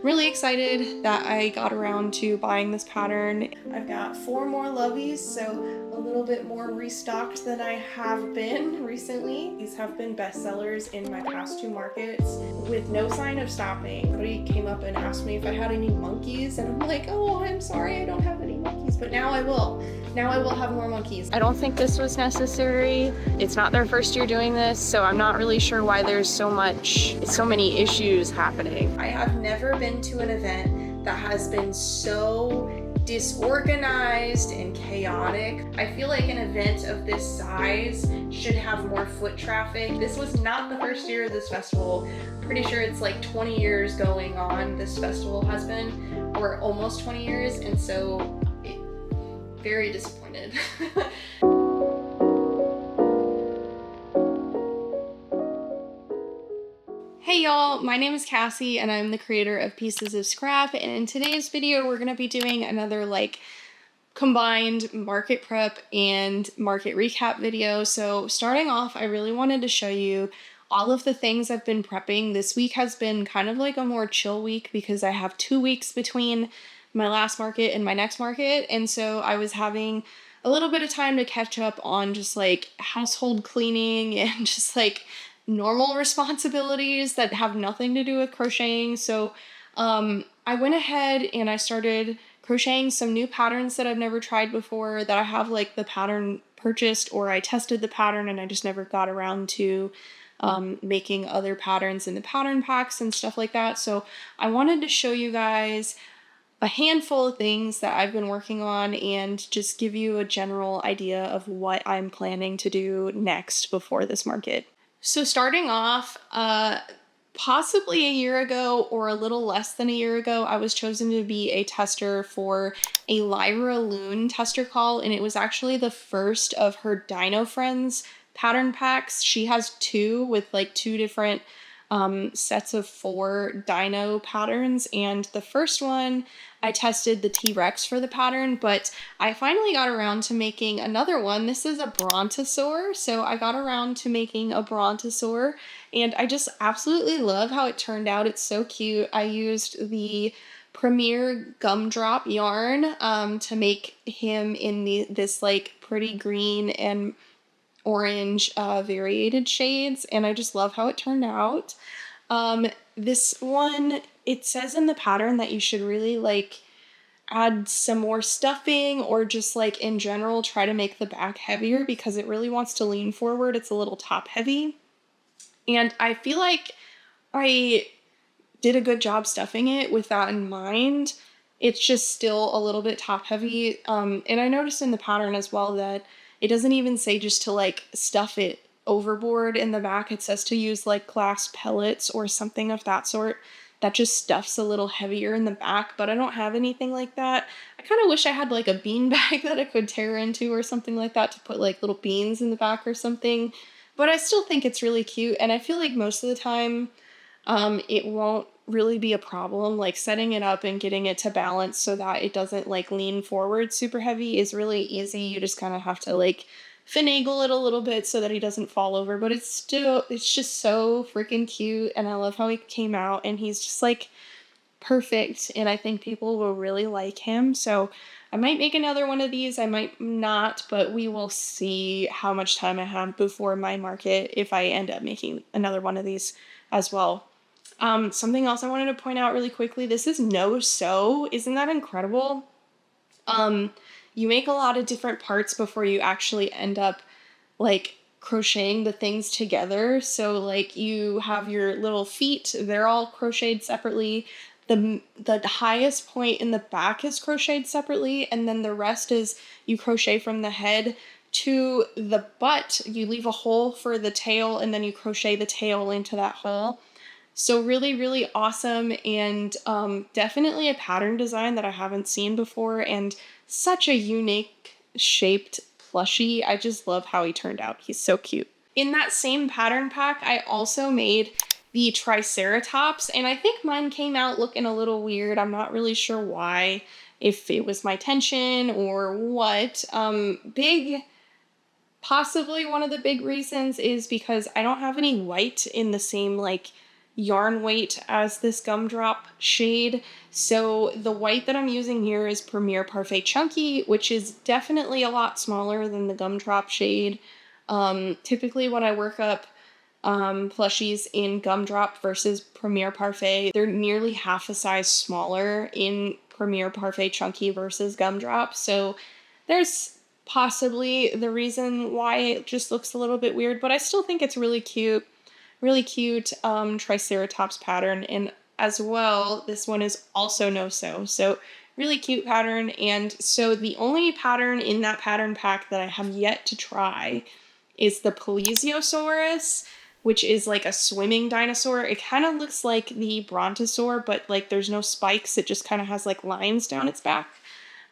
really excited that I got around to buying this pattern. I've got 4 more Loveys, so a little bit more restocked than I have been recently. These have been bestsellers in my past 2 markets with no sign of stopping. Somebody came up and asked me if I had any monkeys, and I'm like, oh, I'm sorry, I don't have any monkeys, but now I will. Now I will have more monkeys. I don't think this was necessary. It's not their first year doing this, so I'm not really sure why there's so many issues happening. I have never been to an event that has been so disorganized and chaotic. I feel like an event of this size should have more foot traffic. This was not the first year of this festival. Pretty sure it's like 20 years going on, this festival has been, or almost 20 years, and so very disappointed. Hey y'all, my name is Cassie and I'm the creator of Pieces of Scrap, and in today's video we're going to be doing another combined market prep and market recap video. So starting off, I really wanted to show you all of the things I've been prepping. This week has been kind of like a more chill week because I have 2 weeks between my last market and my next market, and so I was having a little bit of time to catch up on just household cleaning and just normal responsibilities that have nothing to do with crocheting. So I went ahead and I started crocheting some new patterns that I've never tried before, that I have the pattern purchased, or I tested the pattern and I just never got around to making other patterns in the pattern packs and stuff like that. So I wanted to show you guys a handful of things that I've been working on and just give you a general idea of what I'm planning to do next before this market. So starting off, possibly a year ago or a little less than a year ago, I was chosen to be a tester for a Lyra Loon tester call, and it was actually the first of her Dino Friends pattern packs. She has 2 with 2 different sets of 4 dino patterns, and the first one I tested the T-Rex for the pattern, but I finally got around to making another one. This is a Brontosaurus, so I got around to making a Brontosaurus, and I just absolutely love how it turned out. It's so cute. I used the Premier Gumdrop yarn to make him in this pretty green and orange variated shades, and I just love how it turned out. This one, it says in the pattern that you should really add some more stuffing, or just in general try to make the back heavier because it really wants to lean forward. It's a little top heavy, and I feel like I did a good job stuffing it with that in mind. It's just still a little bit top heavy, and I noticed in the pattern as well that it doesn't even say just to stuff it overboard in the back. It says to use glass pellets or something of that sort that just stuffs a little heavier in the back, but I don't have anything like that. I kind of wish I had a bean bag that I could tear into or something like that to put little beans in the back or something, but I still think it's really cute, and I feel like most of the time it won't really be a problem. Setting it up and getting it to balance so that it doesn't lean forward super heavy is really easy. You just kind of have to finagle it a little bit so that he doesn't fall over, but it's just so freaking cute, and I love how he came out, and he's just perfect, and I think people will really like him. So I might make another one of these, I might not, but we will see how much time I have before my market if I end up making another one of these as well. Something else I wanted to point out really quickly, this is no sew. Isn't that incredible? You make a lot of different parts before you actually end up crocheting the things together. So you have your little feet, they're all crocheted separately. The highest point in the back is crocheted separately, and then the rest is you crochet from the head to the butt. You leave a hole for the tail, and then you crochet the tail into that hole. So really, really awesome, and definitely a pattern design that I haven't seen before, and such a unique shaped plushie. I just love how he turned out. He's so cute. In that same pattern pack, I also made the Triceratops, and I think mine came out looking a little weird. I'm not really sure why, if it was my tension or what. Possibly one of the big reasons is because I don't have any white in the same yarn weight as this gumdrop shade. So the white that I'm using here is Premier Parfait Chunky, which is definitely a lot smaller than the gumdrop shade. Typically when I work up plushies in gumdrop versus Premier Parfait, they're nearly half a size smaller in Premier Parfait Chunky versus gumdrop. So there's possibly the reason why it just looks a little bit weird, but I still think it's really cute. Really cute Triceratops pattern, and as well, this one is also no-sew, so really cute pattern. And so the only pattern in that pattern pack that I have yet to try is the Plesiosaurus, which is like a swimming dinosaur. It kind of looks like the Brontosaur, but like there's no spikes, it just kind of has like lines down its back.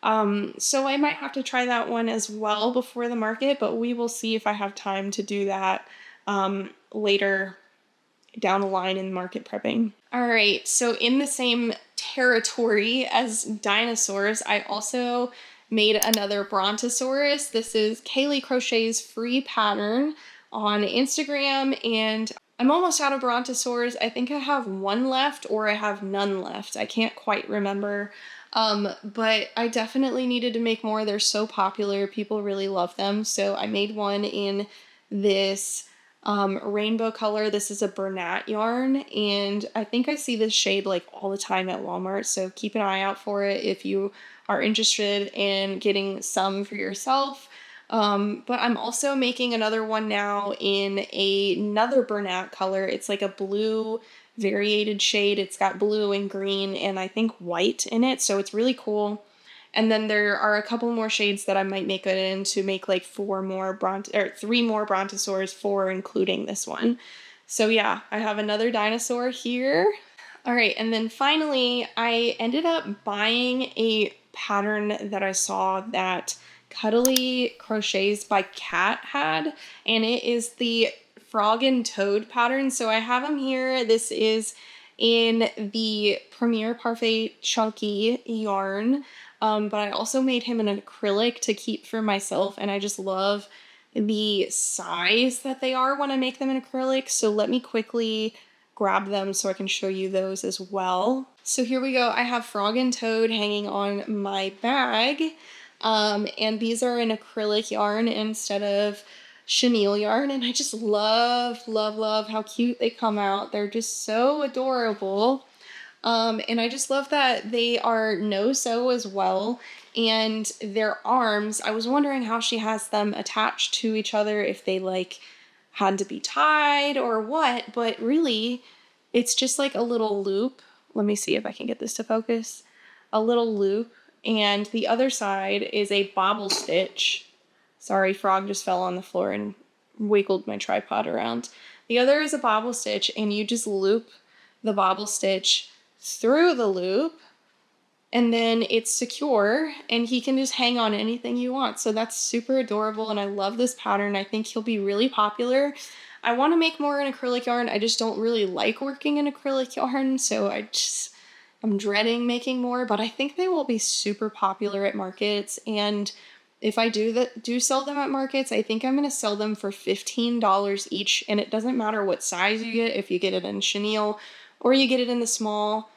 So I might have to try that one as well before the market, but we will see if I have time to do that later down the line in market prepping. All right, so in the same territory as dinosaurs, I also made another Brontosaurus. This is Kaylee Crochet's free pattern on Instagram, and I'm almost out of Brontosaurs. I think I have one left or I have none left. I can't quite remember. But I definitely needed to make more. They're so popular. People really love them. So I made one in this rainbow color. This is a Bernat yarn, and I think I see this shade like all the time at Walmart, so keep an eye out for it if you are interested in getting some for yourself. But I'm also making another one now in another Bernat color. It's like a blue variated shade. It's got blue and green and I think white in it, so it's really cool. And then there are a couple more shades that I might make it in to make like 3 more Brontosaurs, 4 including this one. So yeah, I have another dinosaur here. All right, and then finally, I ended up buying a pattern that I saw that Cuddly Crochets by Cat had, and it is the Frog and Toad pattern. So I have them here. This is in the Premier Parfait Chunky yarn. But I also made him an acrylic to keep for myself, and I just love the size that they are when I make them in acrylic. So let me quickly grab them so I can show you those as well. So here we go. I have Frog and Toad hanging on my bag, and these are in acrylic yarn instead of chenille yarn, and I just love, love, love how cute they come out. They're just so adorable. And I just love that they are no-sew as well, and their arms, I was wondering how she has them attached to each other, if they like had to be tied or what, but really it's just like a little loop. Let me see if I can get this to focus. A little loop, and the other side is a bobble stitch. Sorry, Frog just fell on the floor and wiggled my tripod around. The other is a bobble stitch, and you just loop the bobble stitch through the loop, and then it's secure, and he can just hang on anything you want. So that's super adorable, and I love this pattern. I think he'll be really popular. I want to make more in acrylic yarn. I just don't really like working in acrylic yarn, so I'm dreading making more, but I think they will be super popular at markets. And if I do sell them at markets, I think I'm going to sell them for $15 each, and it doesn't matter what size you get, if you get it in chenille or you get it in the small.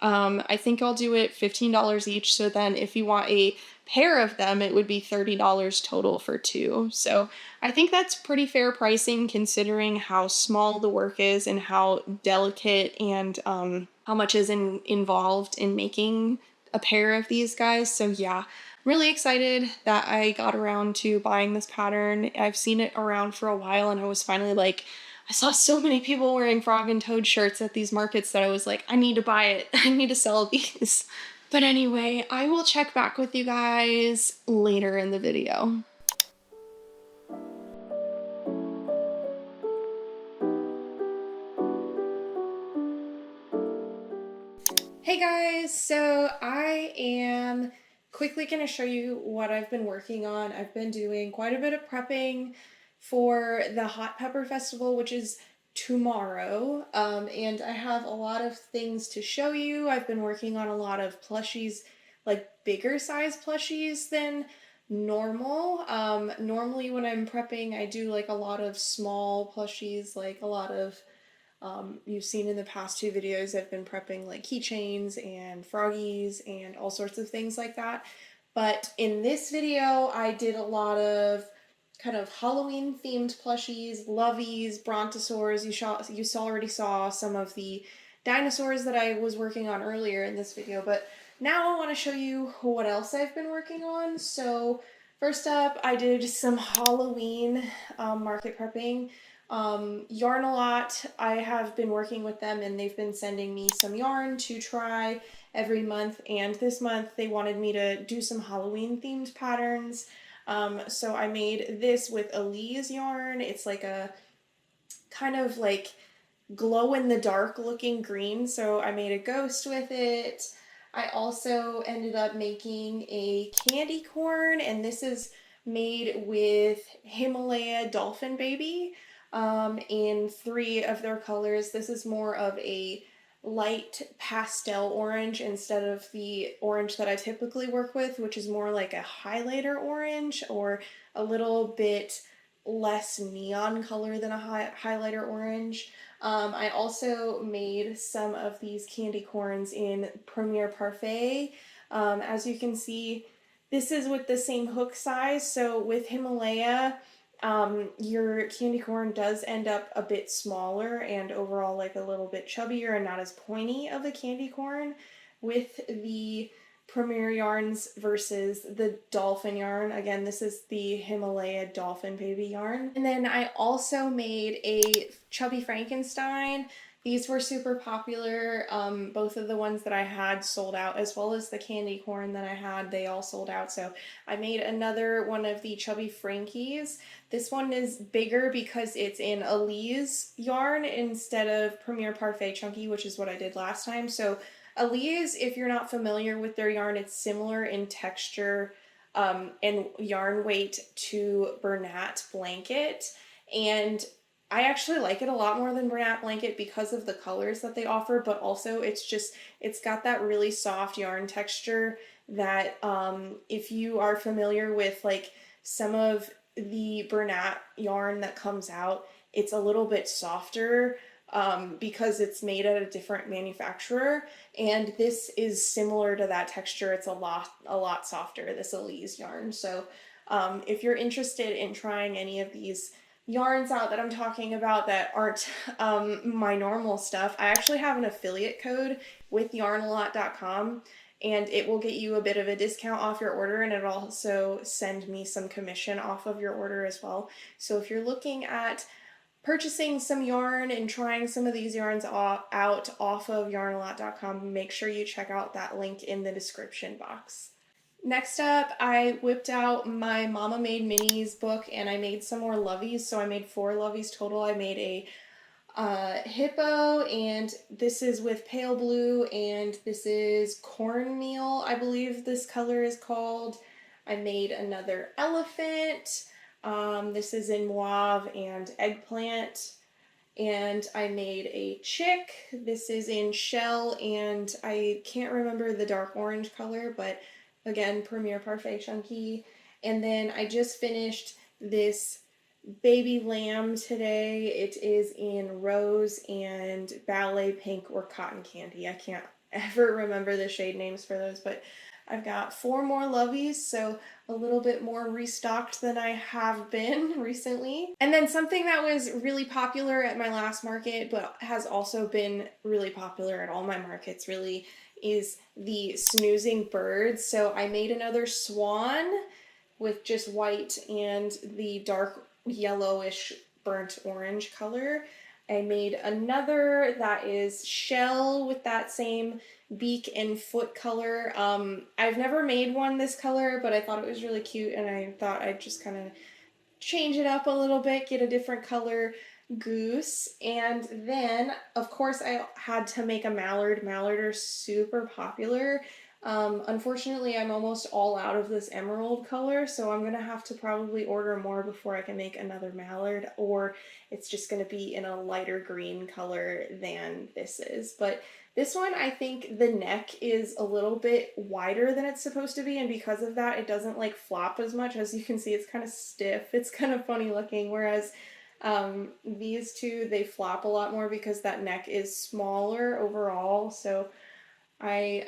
I think I'll do it $15 each, so then if you want a pair of them, it would be $30 total for 2. So I think that's pretty fair pricing considering how small the work is and how delicate and how much is involved in making a pair of these guys. So yeah, I'm really excited that I got around to buying this pattern. I've seen it around for a while, and I was finally like, I saw so many people wearing Frog and Toad shirts at these markets that I was like, I need to buy it. I need to sell these. But anyway, I will check back with you guys later in the video. Hey guys, so I am quickly going to show you what I've been working on. I've been doing quite a bit of prepping for the Hot Pepper Festival, which is tomorrow, and I have a lot of things to show you. I've been working on a lot of plushies, like bigger size plushies than normal. Normally when I'm prepping, I do like a lot of small plushies, like a lot of You've seen in the past two videos I've been prepping like keychains and froggies and all sorts of things like that. But in this video I did a lot of kind of Halloween themed plushies, Loveys, Brontosaurus. You already saw some of the dinosaurs that I was working on earlier in this video, but now I want to show you what else I've been working on. So first up, I did some Halloween market prepping. Yarn a Lot, I have been working with them and they've been sending me some yarn to try every month, and this month they wanted me to do some Halloween themed patterns. So I made this with Elise yarn. It's like a kind of like glow in the dark looking green, so I made a ghost with it. I also ended up making a candy corn, and this is made with Himalaya Dolphin Baby in 3 of their colors. This is more of a light pastel orange instead of the orange that I typically work with, which is more like a highlighter orange or a little bit less neon color than a highlighter orange. I also made some of these candy corns in Premier Parfait. As you can see, this is with the same hook size, so with Himalaya, your candy corn does end up a bit smaller and overall like a little bit chubbier and not as pointy of a candy corn. With the Premier yarns versus the dolphin yarn, again, this is the Himalaya Dolphin Baby yarn. And then I also made a Chubby Frankenstein. These were super popular. Both of the ones that I had sold out, as well as the candy corn that I had, they all sold out. So I made another one of the Chubby Frankies. This one is bigger because it's in Elise yarn instead of Premier Parfait Chunky, which is what I did last time. So Elise, if you're not familiar with their yarn, it's similar in texture and yarn weight to Bernat Blanket. And I actually like it a lot more than Bernat Blanket because of the colors that they offer, but also it's got that really soft yarn texture that if you are familiar with like some of the Bernat yarn that comes out, it's a little bit softer because it's made at a different manufacturer, and this is similar to that texture. It's a lot softer, this Elise yarn. So if you're interested in trying any of these yarns out that I'm talking about that aren't my normal stuff, I actually have an affiliate code with yarnalot.com, and it will get you a bit of a discount off your order, and it'll also send me some commission off of your order as well. So if you're looking at purchasing some yarn and trying some of these yarns out off of yarnalot.com, make sure you check out that link in the description box. Next up, I whipped out my Mama Made Minis book and I made some more Loveys. So I made 4 Loveys total. I made a hippo, and this is with pale blue, and this is cornmeal, I believe this color is called. I made another elephant. This is in mauve and eggplant. And I made a chick. This is in shell, and I can't remember the dark orange color, but again, Premier Parfait Chunky. And then I just finished this baby lamb today. It is in rose and ballet pink or cotton candy. I can't ever remember the shade names for those, but I've got 4 more Loveys, so a little bit more restocked than I have been recently. And then something that was really popular at my last market, but has also been really popular at all my markets really, is the Snoozing Bird. So I made another swan with just white and the dark yellowish burnt orange color. I made another that is shell with that same beak and foot color. I've never made one this color, but I thought it was really cute, and I thought I'd just kind of change it up a little bit, get a different color goose. And then, of course, I had to make a mallard. Mallard are super popular. Unfortunately, I'm almost all out of this emerald color, so I'm going to have to probably order more before I can make another mallard, or it's just going to be in a lighter green color than this is. But this one, I think the neck is a little bit wider than it's supposed to be, and because of that, it doesn't like flop as much. As you can see, it's kind of stiff. It's kind of funny looking, whereas These two, they flop a lot more because that neck is smaller overall. So I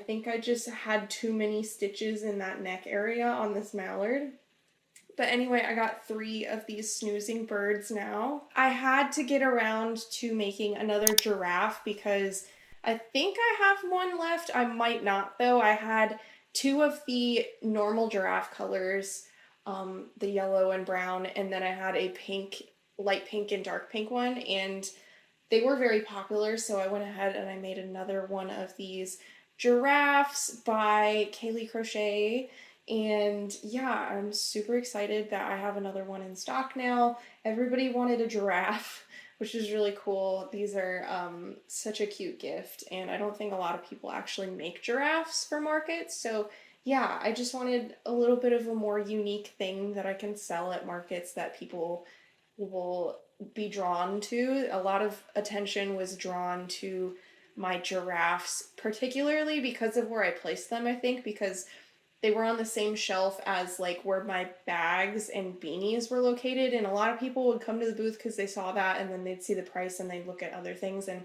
think I just had too many stitches in that neck area on this mallard. But anyway, I got 3 of these Snoozing Birds now. I had to get around to making another giraffe because I think I have one left. I might not though. I had 2 of the normal giraffe colors, the yellow and brown, and then I had a pink, light pink and dark pink one, and they were very popular, so I went ahead and I made another one of these giraffes by Kaylee Crochet. And yeah, I'm super excited that I have another one in stock now. Everybody wanted a giraffe, which is really cool. These are such a cute gift, and I don't think a lot of people actually make giraffes for markets. So yeah, I just wanted a little bit of a more unique thing that I can sell at markets that people will be drawn to. A lot of attention was drawn to my giraffes, particularly because of where I placed them, I think, because they were on the same shelf as like where my bags and beanies were located, and a lot of people would come to the booth because they saw that and then they'd see the price and they'd look at other things, and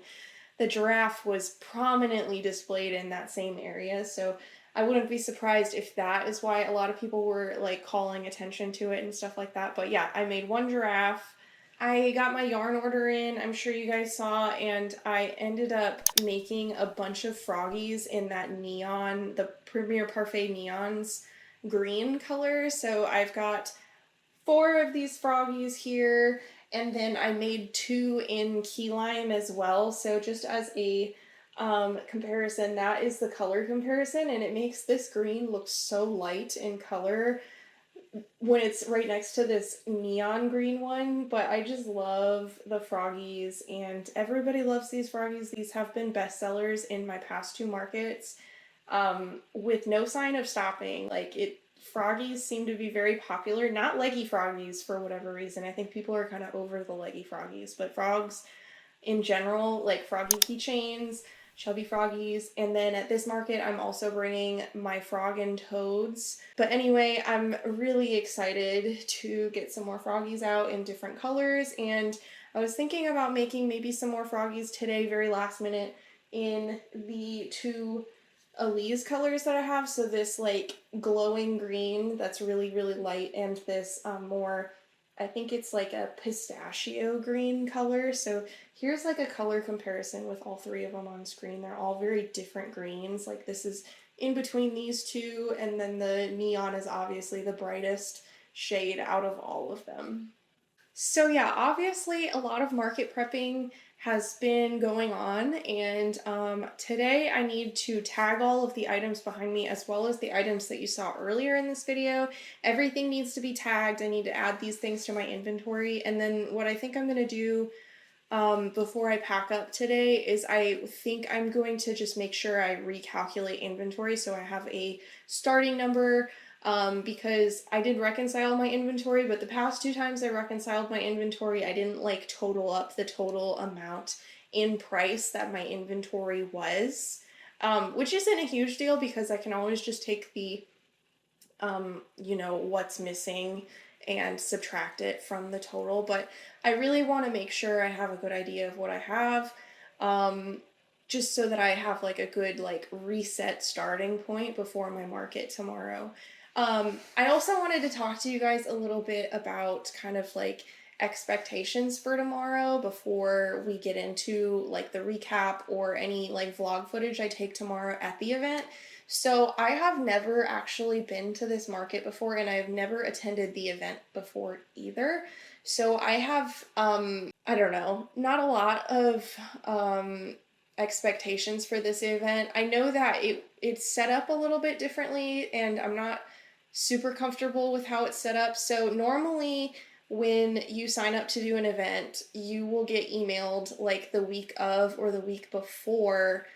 the giraffe was prominently displayed in that same area. So I wouldn't be surprised if that is why a lot of people were like calling attention to it and stuff like that. But yeah, I made one giraffe. I got my yarn order in, I'm sure you guys saw, and I ended up making a bunch of froggies in that neon, the Premier Parfait Neons green color. So I've got 4 of these froggies here, and then I made 2 in key lime as well. So just as a comparison, that is the color comparison, and it makes this green look so light in color when it's right next to this neon green one. But I just love the froggies, and everybody loves these froggies. These have been bestsellers in my past 2 markets, with no sign of stopping. Froggies seem to be very popular. Not leggy froggies for whatever reason. I think people are kind of over the leggy froggies, but frogs in general, like froggy keychains, chubby froggies. And then at this market, I'm also bringing my frog and toads. But anyway, I'm really excited to get some more froggies out in different colors. And I was thinking about making maybe some more froggies today, very last minute, in the 2 Elise colors that I have. So this like glowing green that's really, really light, and this more, I think it's like a pistachio green color. So here's like a color comparison with all 3 of them on screen. They're all very different greens. Like this is in between these 2, and then the neon is obviously the brightest shade out of all of them. So yeah, obviously a lot of market prepping has been going on, and today I need to tag all of the items behind me as well as the items that you saw earlier in this video. Everything needs to be tagged. I need to add these things to my inventory, and then what I think I'm going to do before I pack up today is I think I'm going to just make sure I recalculate inventory so I have a starting number, because I did reconcile my inventory, but the past 2 times I reconciled my inventory, I didn't like total up the total amount in price that my inventory was, which isn't a huge deal because I can always just take the, what's missing and subtract it from the total. But I really want to make sure I have a good idea of what I have, just so that I have like a good like reset starting point before my market tomorrow. I also wanted to talk to you guys a little bit about kind of like expectations for tomorrow before we get into like the recap or any like vlog footage I take tomorrow at the event. So I have never actually been to this market before, and I've never attended the event before either. So I have, I don't know, not a lot of expectations for this event. I know that it's set up a little bit differently, and I'm not super comfortable with how it's set up. So normally when you sign up to do an event, you will get emailed like the week of or the week before,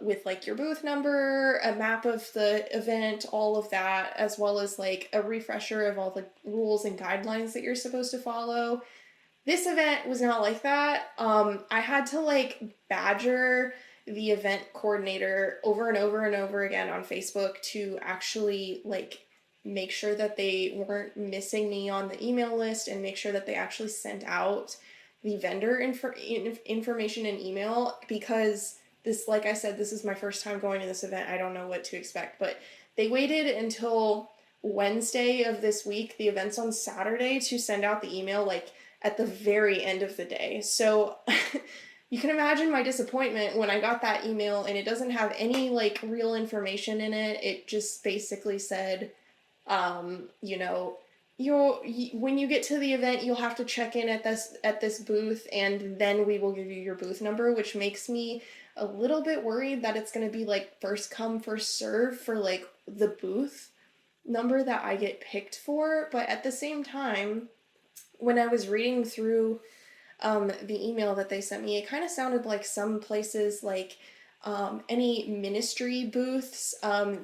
with like your booth number, a map of the event, all of that, as well as like a refresher of all the rules and guidelines that you're supposed to follow. This event was not like that. I had to like badger the event coordinator over and over and over again on Facebook to actually like make sure that they weren't missing me on the email list and make sure that they actually sent out the vendor information in email, because this, like I said, this is my first time going to this event. I don't know what to expect, but they waited until Wednesday of this week, the event's on Saturday, to send out the email like at the very end of the day. So you can imagine my disappointment when I got that email and it doesn't have any like real information in it. It just basically said, you know, when you get to the event, you'll have to check in at this booth, and then we will give you your booth number, which makes me a little bit worried that it's going to be like first come first serve for like the booth number that I get picked for. But at the same time, when I was reading through the email that they sent me, it kind of sounded like some places, like any ministry booths,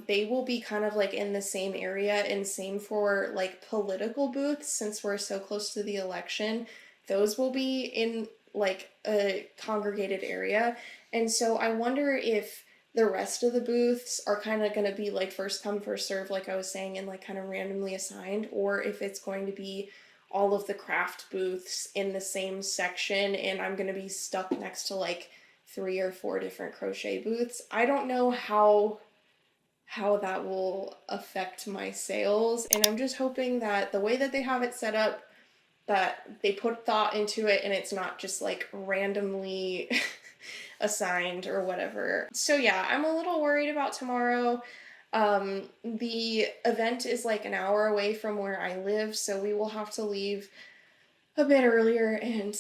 they will be kind of like in the same area, and same for like political booths, since we're so close to the election, those will be in like a congregated area. And so I wonder if the rest of the booths are kind of going to be like first come first serve, like I was saying, and like kind of randomly assigned, or if it's going to be all of the craft booths in the same section and I'm going to be stuck next to like 3 or 4 different crochet booths. I don't know how that will affect my sales, and I'm just hoping that the way that they have it set up, that they put thought into it and it's not just like randomly assigned or whatever. So yeah, I'm a little worried about tomorrow. The event is like an hour away from where I live, so we will have to leave a bit earlier and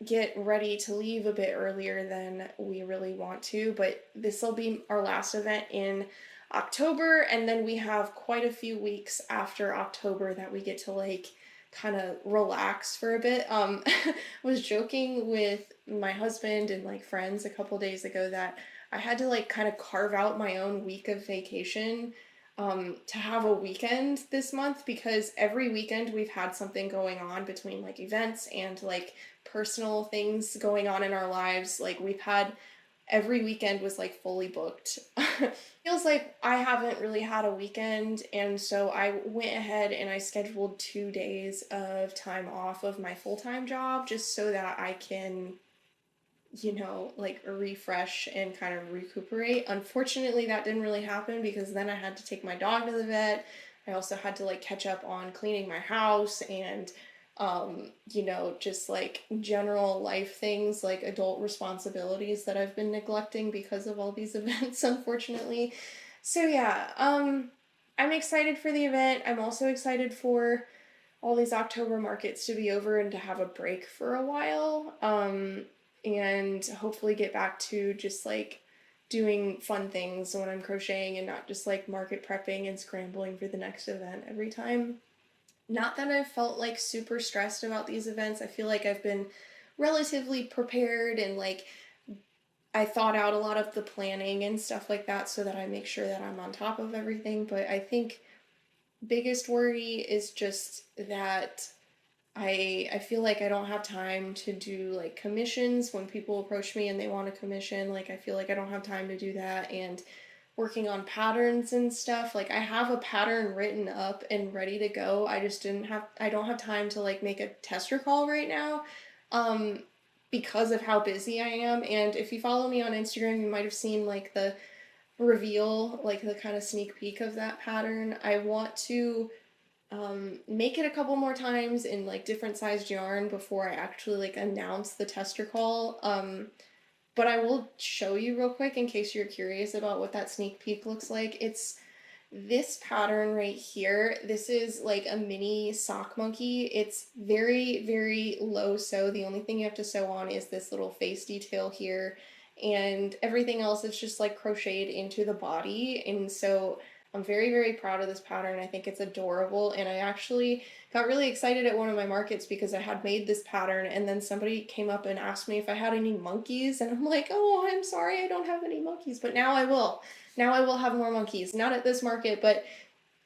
get ready to leave a bit earlier than we really want to. But this will be our last event in October, and then we have quite a few weeks after October that we get to like kind of relax for a bit. Was joking with my husband and like friends a couple days ago that I had to like kind of carve out my own week of vacation to have a weekend this month, because every weekend we've had something going on between like events and like personal things going on in our lives. Like we've had, every weekend was like fully booked. Feels like I haven't really had a weekend, and so I went ahead and I scheduled 2 days of time off of my full-time job just so that I can, you know, like refresh and kind of recuperate. Unfortunately, that didn't really happen because then I had to take my dog to the vet. I also had to like catch up on cleaning my house and you know, just like general life things, like adult responsibilities that I've been neglecting because of all these events, unfortunately. So yeah, I'm excited for the event. I'm also excited for all these October markets to be over and to have a break for a while. And hopefully get back to just like doing fun things when I'm crocheting and not just like market prepping and scrambling for the next event every time. Not that I've felt like super stressed about these events. I feel like I've been relatively prepared and like I thought out a lot of the planning and stuff like that so that I make sure that I'm on top of everything. But I think biggest worry is just that I feel like I don't have time to do like commissions when people approach me and they want a commission. Like I feel like I don't have time to do that, and working on patterns and stuff. Like I have a pattern written up and ready to go. I don't have time to like make a tester call right now. Because of how busy I am. And if you follow me on Instagram, you might have seen like the reveal, like the kind of sneak peek of that pattern. I want to make it a couple more times in like different sized yarn before I actually like announce the tester call. But I will show you real quick in case you're curious about what that sneak peek looks like. It's this pattern right here. This is like a mini sock monkey. It's very, very low sew. The only thing you have to sew on is this little face detail here, and everything else is just like crocheted into the body. And so I'm very, very proud of this pattern. I think it's adorable, and I actually got really excited at one of my markets because I had made this pattern and then somebody came up and asked me if I had any monkeys, and I'm like, oh, I'm sorry, I don't have any monkeys, but now I will. Now I will have more monkeys. Not at this market, but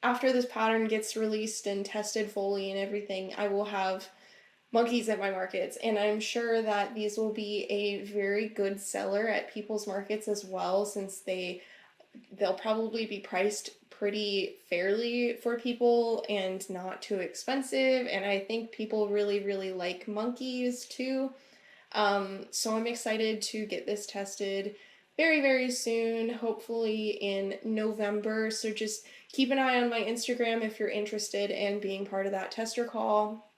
after this pattern gets released and tested fully and everything, I will have monkeys at my markets, and I'm sure that these will be a very good seller at people's markets as well, since they'll probably be priced pretty fairly for people and not too expensive. And I think people really, really like monkeys too. So I'm excited to get this tested very, very soon, hopefully in November. So just keep an eye on my Instagram if you're interested in being part of that tester call.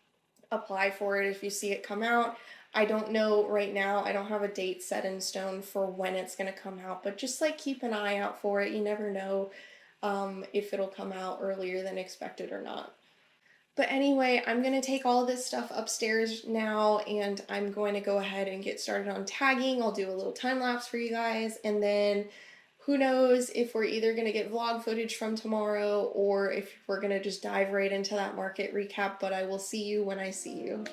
Apply for it if you see it come out. I don't know right now. I don't have a date set in stone for when it's going to come out, but just like keep an eye out for it. You never know if it'll come out earlier than expected or not. But anyway, I'm going to take all this stuff upstairs now and I'm going to go ahead and get started on tagging. I'll do a little time lapse for you guys, and then who knows if we're either going to get vlog footage from tomorrow or if we're going to just dive right into that market recap, but I will see you when I see you.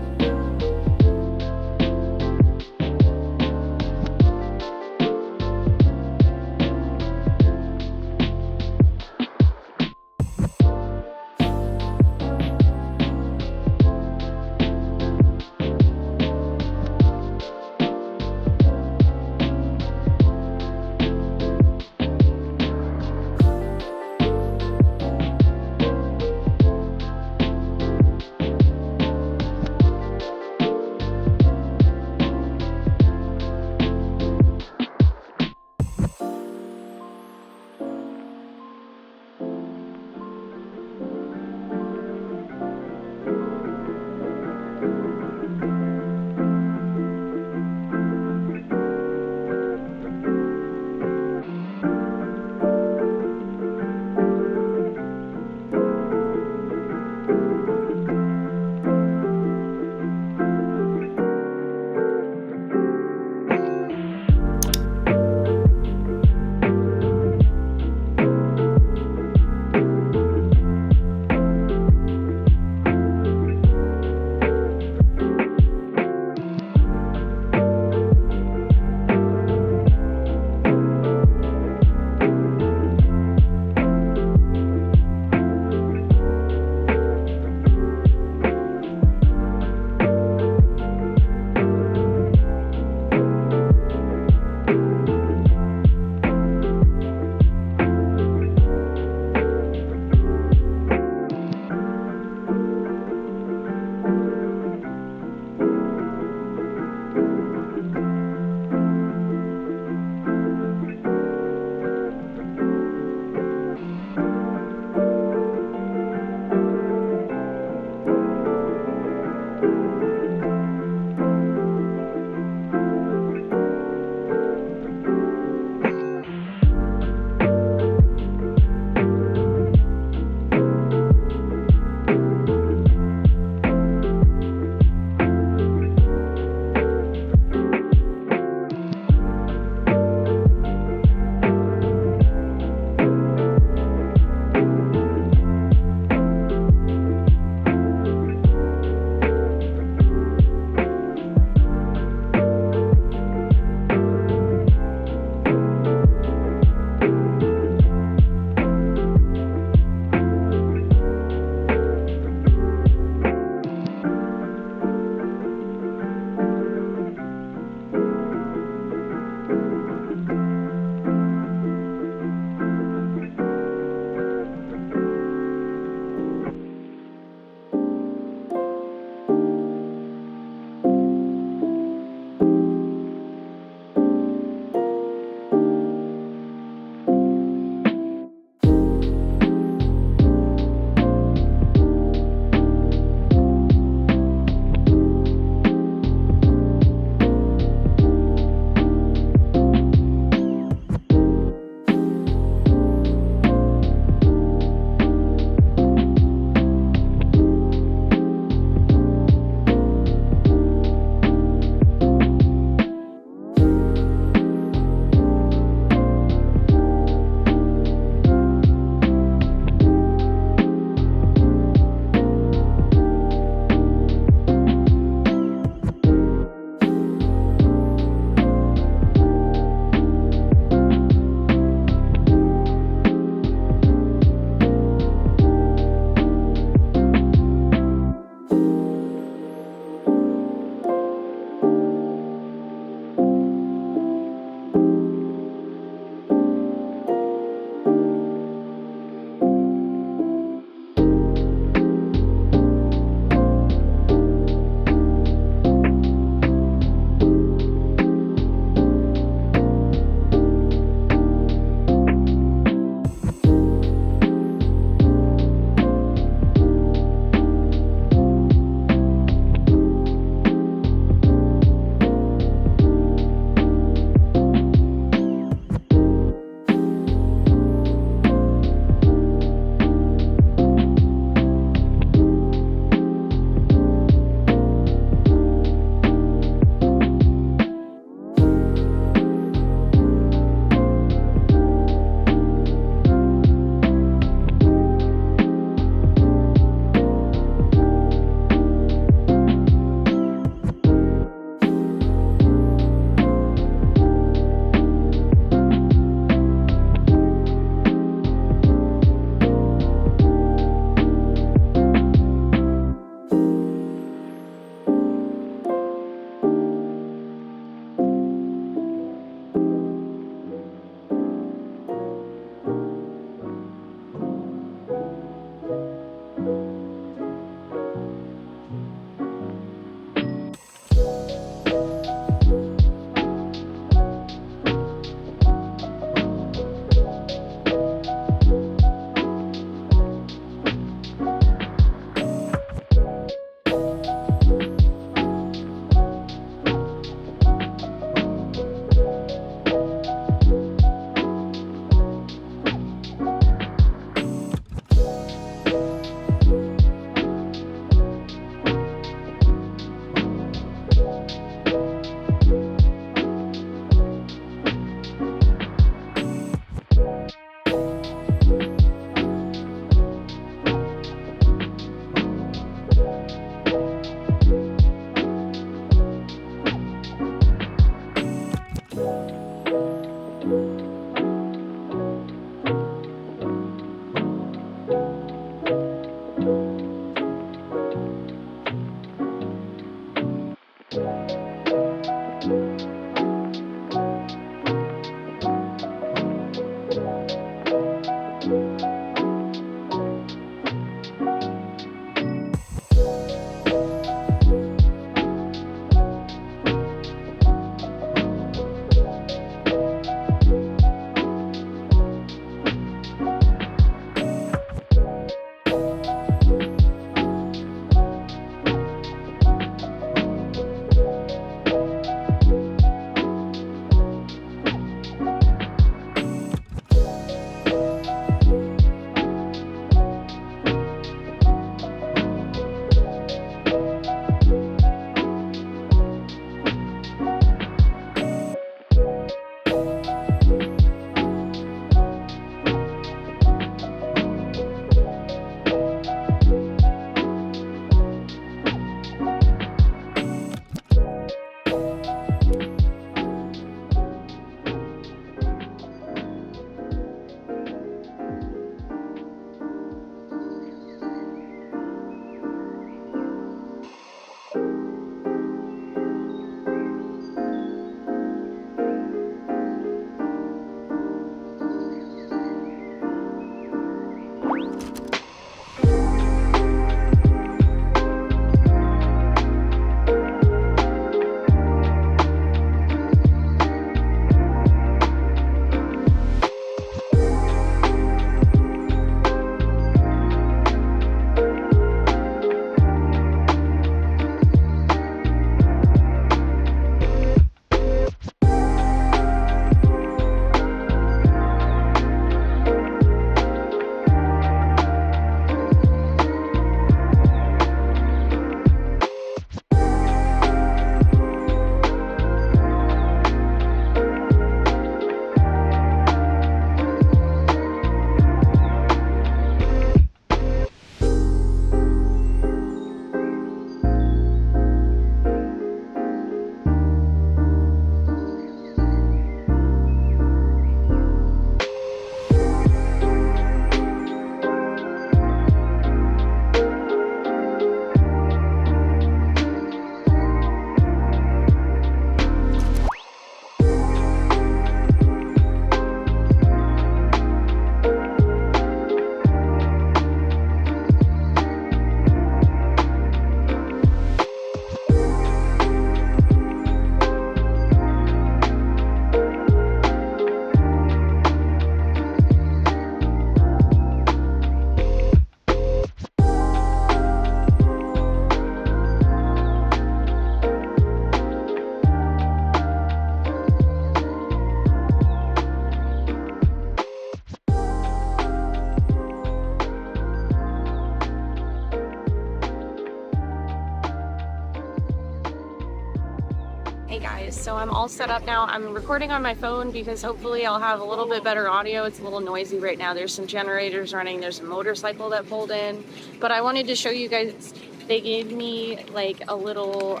Hey guys, so I'm all set up now. I'm recording on my phone because hopefully I'll have a little bit better audio. It's a little noisy right now. There's some generators running. There's a motorcycle that pulled in. But I wanted to show you guys, they gave me like a little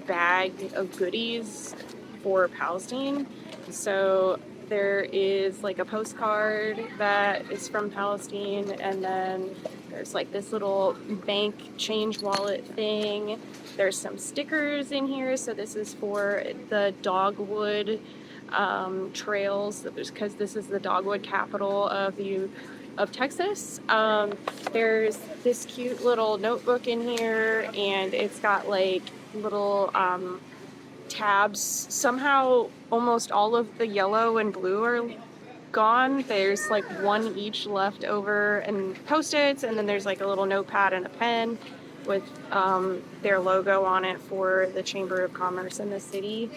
bag of goodies for Palestine. So there is like a postcard that is from Palestine, and then there's like this little bank change wallet thing. There's some stickers in here. So this is for the dogwood trails, because this is the dogwood capital of Texas. There's this cute little notebook in here, and it's got like little tabs. Somehow almost all of the yellow and blue are gone. There's like one each left over, and Post-its, and then there's like a little notepad and a pen with their logo on it for the Chamber of Commerce in the city.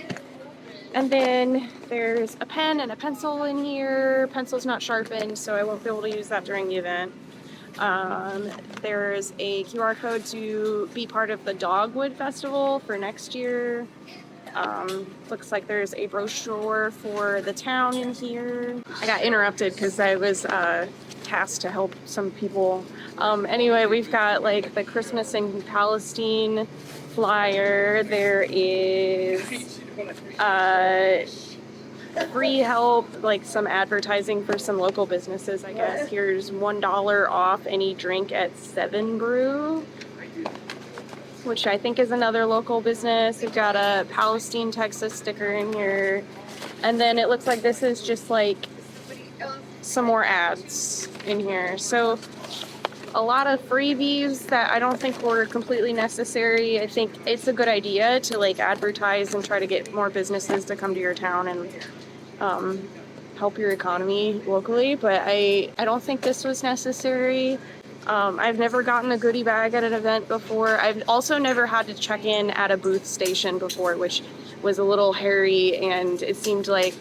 And then there's a pen and a pencil in here. Pencil's not sharpened, so I won't be able to use that during the event. There's a QR code to be part of the Dogwood Festival for next year. Looks like there's a brochure for the town in here. I got interrupted because I was tasked to help some people. Anyway, we've got like the Christmas in Palestine flyer. There is free help, like some advertising for some local businesses, I guess. Here's $1 off any drink at 7 Brew, which I think is another local business. We've got a Palestine, Texas sticker in here. And then it looks like this is just like some more ads in here. So a lot of freebies that I don't think were completely necessary. I think it's a good idea to like advertise and try to get more businesses to come to your town and help your economy locally. But I don't think this was necessary. I've never gotten a goodie bag at an event before. I've also never had to check in at a booth station before, which was a little hairy, and it seemed like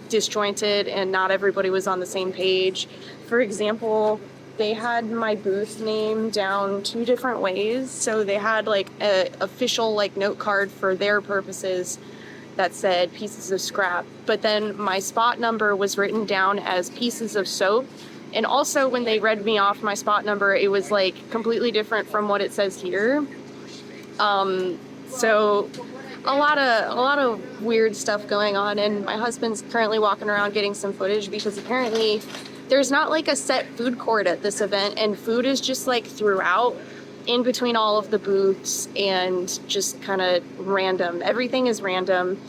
disjointed and not everybody was on the same page. For example, they had my booth name down 2 different ways. So they had like a official like note card for their purposes that said pieces of scrap, but then my spot number was written down as pieces of soap. And also when they read me off my spot number, it was like completely different from what it says here. So a lot of weird stuff going on, and my husband's currently walking around getting some footage because apparently there's not like a set food court at this event, and food is just like throughout in between all of the booths and just kind of random. Everything is random.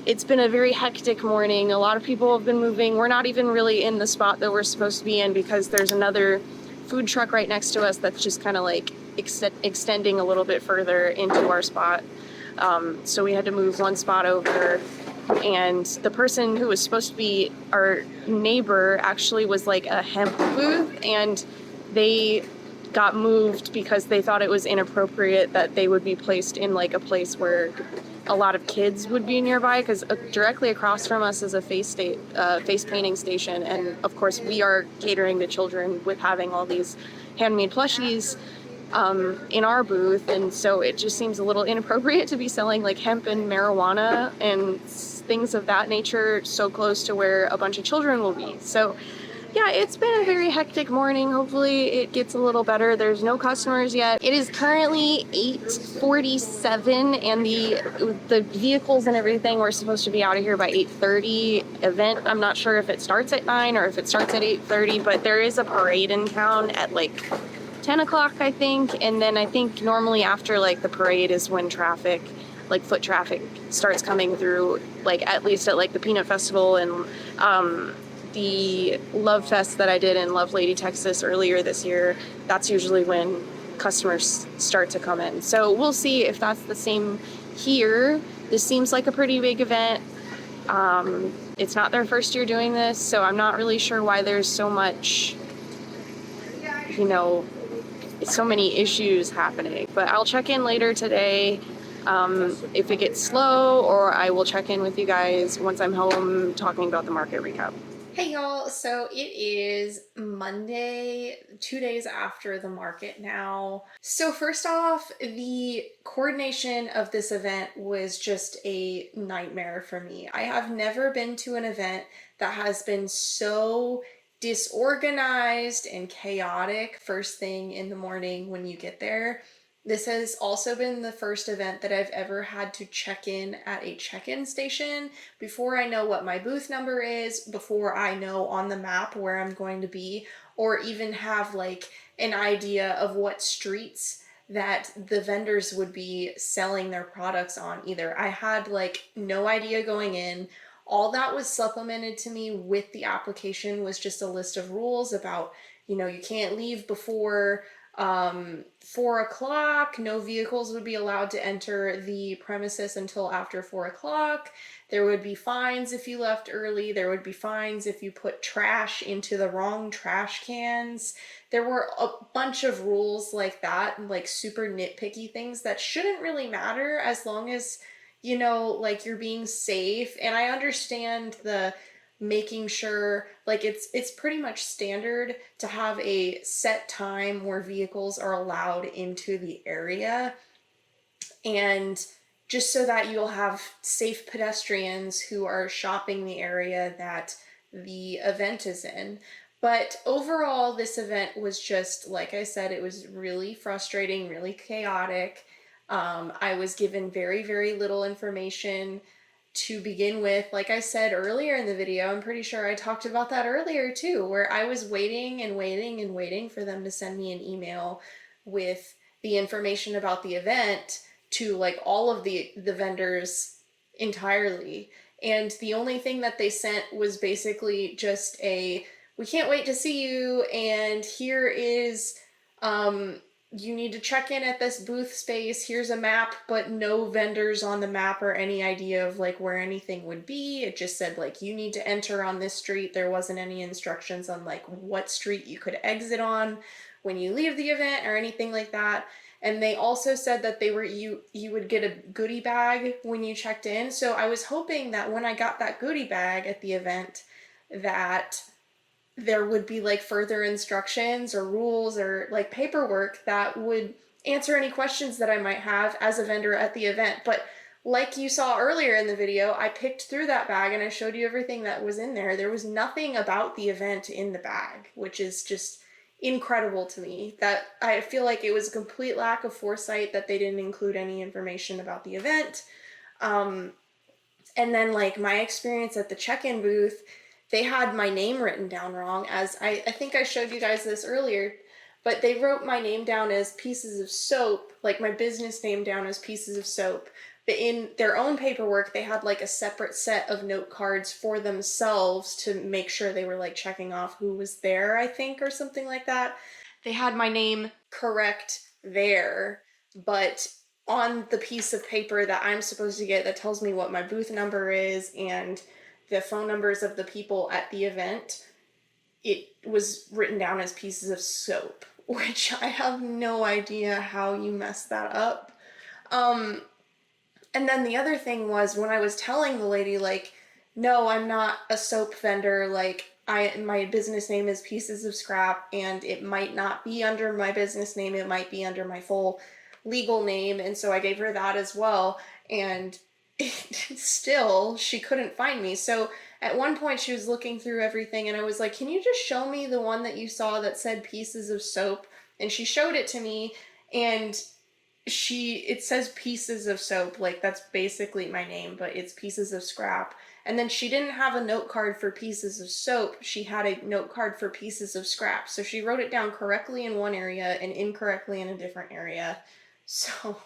It's been a very hectic morning. A lot of people have been moving. We're not even really in the spot that we're supposed to be in because there's another food truck right next to us that's just kind of like extending a little bit further into our spot. So we had to move one spot over, and the person who was supposed to be our neighbor actually was like a hemp booth, and they got moved because they thought it was inappropriate that they would be placed in like a place where a lot of kids would be nearby, because directly across from us is a face painting station, and of course we are catering to children with having all these handmade plushies in our booth, and so it just seems a little inappropriate to be selling like hemp and marijuana and things of that nature so close to where a bunch of children will be. So yeah, it's been a very hectic morning. Hopefully it gets a little better. There's no customers yet. It is currently 8:47, and the vehicles and everything were supposed to be out of here by 8:30. Event, I'm not sure if it starts at 9 or if it starts at 8:30, but there is a parade in town at like 10 o'clock, I think. And then I think normally after like the parade is when traffic, like foot traffic, starts coming through, like at least at like the Peanut Festival and the Love Fest that I did in Lovelady, Texas earlier this year. That's usually when customers start to come in. So we'll see if that's the same here. This seems like a pretty big event. It's not their first year doing this, so I'm not really sure why there's so much, you know, so many issues happening. But I'll check in later today if it gets slow, or I will check in with you guys once I'm home talking about the market recap. Hey y'all, so it is Monday, 2 days after the market now. So first off, the coordination of this event was just a nightmare for me. I have never been to an event that has been so disorganized and chaotic first thing in the morning when you get there. This has also been the first event that I've ever had to check in at a check-in station before I know what my booth number is, before I know on the map where I'm going to be, or even have like an idea of what streets that the vendors would be selling their products on either. I had like no idea going in. All that was supplemented to me with the application was just a list of rules about, you know, you can't leave before 4 o'clock, no vehicles would be allowed to enter the premises until after 4 o'clock. There would be fines if you left early. There would be fines if you put trash into the wrong trash cans. There were a bunch of rules like that, like super nitpicky things that shouldn't really matter as long as, you know, like you're being safe. And I understand the making sure, like it's pretty much standard to have a set time where vehicles are allowed into the area, and just so that you'll have safe pedestrians who are shopping the area that the event is in. But overall, this event was just, like I said, it was really frustrating, really chaotic. I was given very, very little information to begin with. Like I said earlier in the video, I'm pretty sure I talked about that earlier too, where I was waiting and waiting and waiting for them to send me an email with the information about the event to like all of the vendors entirely. And the only thing that they sent was basically just a, we can't wait to see you, and here is you need to check in at this booth space. Here's a map, but no vendors on the map or any idea of like where anything would be. It just said like, you need to enter on this street. There wasn't any instructions on like what street you could exit on when you leave the event or anything like that. And they also said that they were, you would get a goodie bag when you checked in. So I was hoping that when I got that goodie bag at the event, that there would be like further instructions or rules or like paperwork that would answer any questions that I might have as a vendor at the event. But like you saw earlier in the video, I picked through that bag and I showed you everything that was in there. There was nothing about the event in the bag, which is just incredible to me. That I feel like it was a complete lack of foresight that they didn't include any information about the event. And then like my experience at the check-in booth, they had my name written down wrong, as I think I showed you guys this earlier, but they wrote my name down as Pieces of Soap, like my business name down as Pieces of Soap, in their own paperwork, they had like a separate set of note cards for themselves to make sure they were like checking off who was there, I think, or something like that. They had my name correct there, but on the piece of paper that I'm supposed to get that tells me what my booth number is and the phone numbers of the people at the event, it was written down as pieces of soap, which I have no idea how you mess that up. And then the other thing was when I was telling the lady, like, no, I'm not a soap vendor, like, my business name is Pieces of Scrap, and it might not be under my business name, it might be under my full legal name, and so I gave her that as well, and still, she couldn't find me. So at one point she was looking through everything, and I was like, can you just show me the one that you saw that said Pieces of Soap? And she showed it to me, and it says Pieces of Soap, like that's basically my name, but it's Pieces of Scrap. And then she didn't have a note card for Pieces of Soap, she had a note card for Pieces of Scrap. So she wrote it down correctly in one area and incorrectly in a different area. So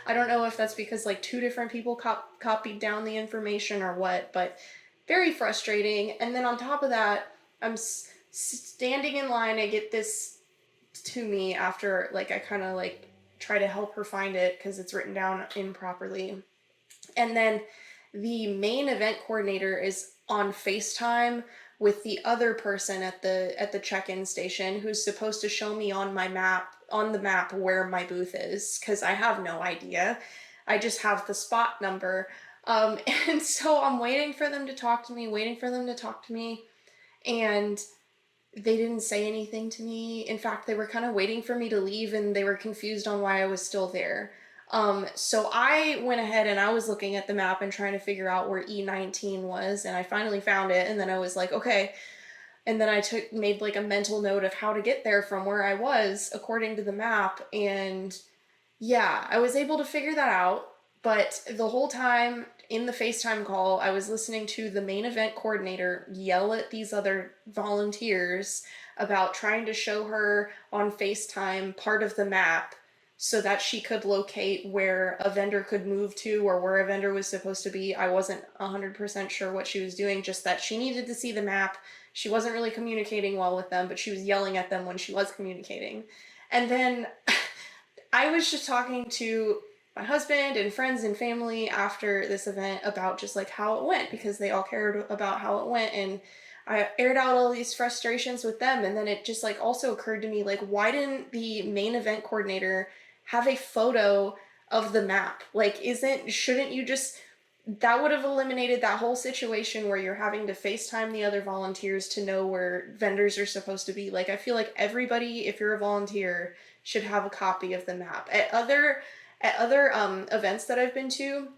I don't know if that's because like two different people copied down the information or what, but very frustrating. And then on top of that, I'm standing in line, I get this to me after like I kind of like try to help her find it because it's written down improperly. And then the main event coordinator is on FaceTime with the other person at the check-in station who's supposed to show me on the map where my booth is, because I have no idea. I just have the spot number. And so I'm waiting for them to talk to me, and they didn't say anything to me. In fact, they were kind of waiting for me to leave, and they were confused on why I was still there. So I went ahead and I was looking at the map and trying to figure out where E19 was, and I finally found it, and then I was like, okay. And then I made like a mental note of how to get there from where I was according to the map, and yeah, I was able to figure that out. But the whole time in the FaceTime call, I was listening to the main event coordinator yell at these other volunteers about trying to show her on FaceTime part of the map so that she could locate where a vendor could move to or where a vendor was supposed to be. I wasn't 100% sure what she was doing, just that she needed to see the map. She wasn't really communicating well with them, but she was yelling at them when she was communicating. And then I was just talking to my husband and friends and family after this event about just like how it went, because they all cared about how it went, and I aired out all these frustrations with them. And then it just like also occurred to me, like, why didn't the main event coordinator have a photo of the map? Like, shouldn't you just, that would have eliminated that whole situation where you're having to FaceTime the other volunteers to know where vendors are supposed to be. Like, I feel like everybody, if you're a volunteer, should have a copy of the map. At other events that I've been to,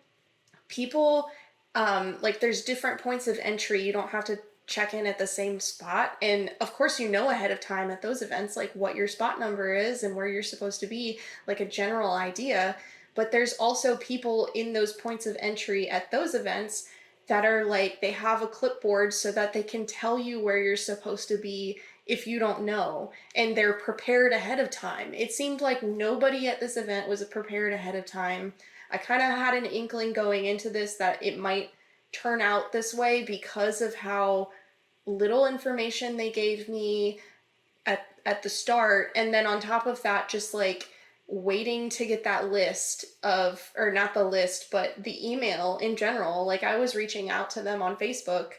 people, like, there's different points of entry. You don't have to check in at the same spot. And of course, you know ahead of time at those events, like what your spot number is and where you're supposed to be, like a general idea. But there's also people in those points of entry at those events that are like, they have a clipboard so that they can tell you where you're supposed to be if you don't know, and they're prepared ahead of time. It seemed like nobody at this event was prepared ahead of time. I kind of had an inkling going into this that it might turn out this way because of how little information they gave me at the start. And then on top of that, just like waiting to get that list of, or not the list, but the email in general. Like, I was reaching out to them on Facebook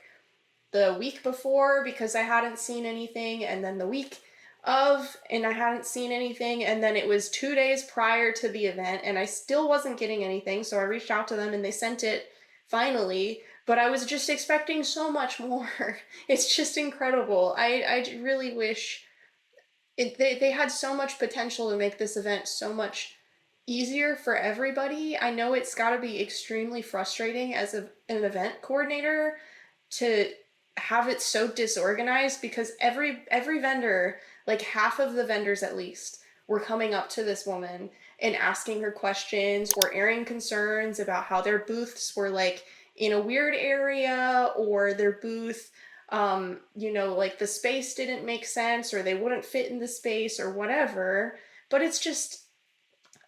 the week before because I hadn't seen anything, and then the week of, and I hadn't seen anything, and then it was 2 days prior to the event and I still wasn't getting anything. So I reached out to them and they sent it finally, but I was just expecting so much more. It's just incredible. I really wish they had so much potential to make this event so much easier for everybody. I know it's got to be extremely frustrating as an event coordinator to have it so disorganized, because every vendor, like half of the vendors at least, were coming up to this woman and asking her questions or airing concerns about how their booths were like in a weird area, or their booth, like the space didn't make sense, or they wouldn't fit in the space or whatever. But it's just,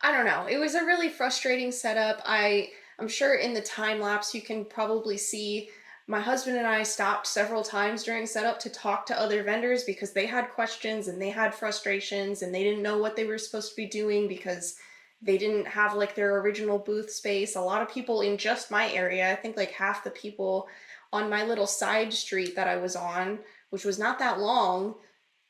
I don't know. It was a really frustrating setup. I I'm sure in the time lapse you can probably see my husband and I stopped several times during setup to talk to other vendors because they had questions and they had frustrations and they didn't know what they were supposed to be doing because they didn't have like their original booth space. A lot of people in just my area, I think like half the people on my little side street that I was on, which was not that long,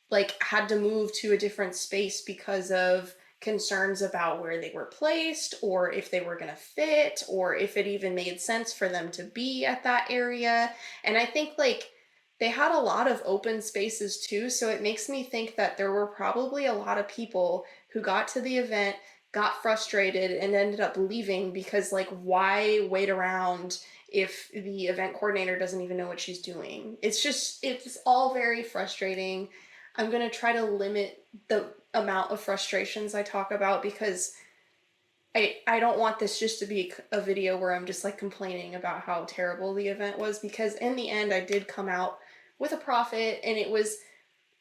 like had to move to a different space because of concerns about where they were placed or if they were going to fit or if it even made sense for them to be at that area. And I think like they had a lot of open spaces too, so it makes me think that there were probably a lot of people who got to the event, got frustrated and ended up leaving because like why wait around if the event coordinator doesn't even know what she's doing. It's all very frustrating. I'm going to try to limit the amount of frustrations I talk about because I don't want this just to be a video where I'm just like complaining about how terrible the event was, because in the end I did come out with a profit and it was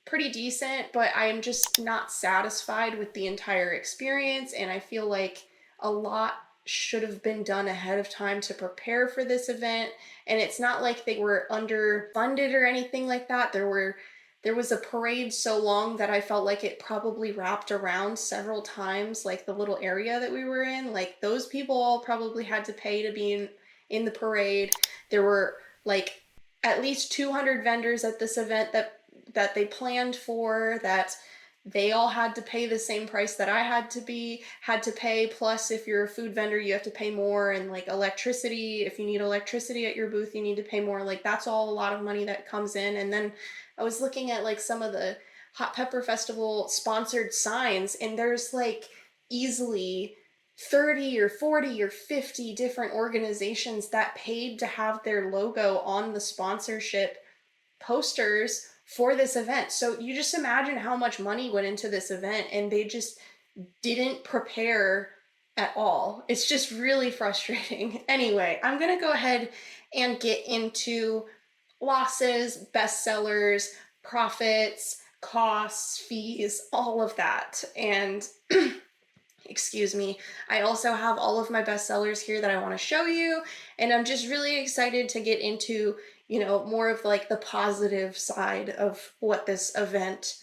pretty decent, but I am just not satisfied with the entire experience, and I feel like a lot should have been done ahead of time to prepare for this event. And it's not like they were underfunded or anything like that. There was a parade so long that I felt like it probably wrapped around several times, like the little area that we were in. Like those people all probably had to pay to be in the parade. There were like at least 200 vendors at this event that they planned for, that they all had to pay the same price that I had to pay. Plus, if you're a food vendor, you have to pay more, and like electricity, if you need electricity at your booth, you need to pay more. Like that's all a lot of money that comes in. And then I was looking at like some of the Hot Pepper Festival sponsored signs, and there's like easily 30 or 40 or 50 different organizations that paid to have their logo on the sponsorship posters for this event. So you just imagine how much money went into this event and they just didn't prepare at all. It's just really frustrating. Anyway, I'm going to go ahead and get into losses, bestsellers, profits, costs, fees, all of that. And excuse me, I also have all of my bestsellers here that I want to show you, and I'm just really excited to get into, more of like the positive side of what this event